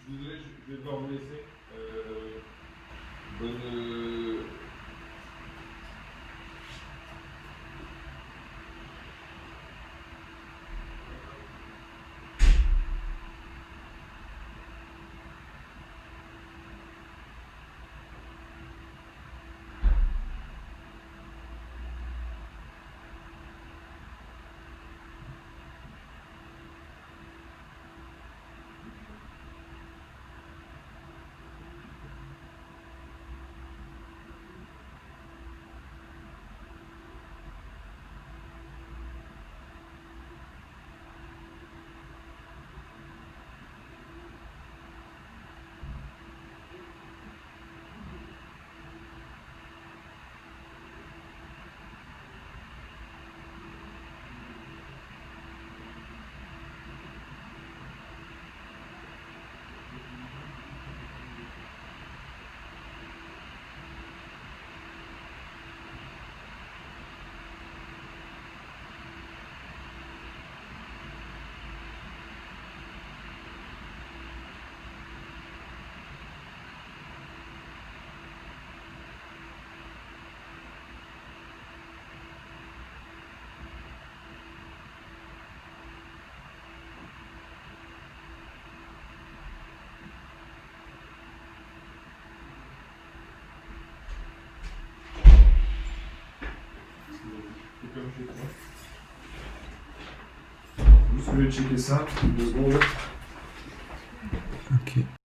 Désolé, je vais devoir vous laisser. Bonne. Juste, je vais checker ça, 2 secondes.
Ok.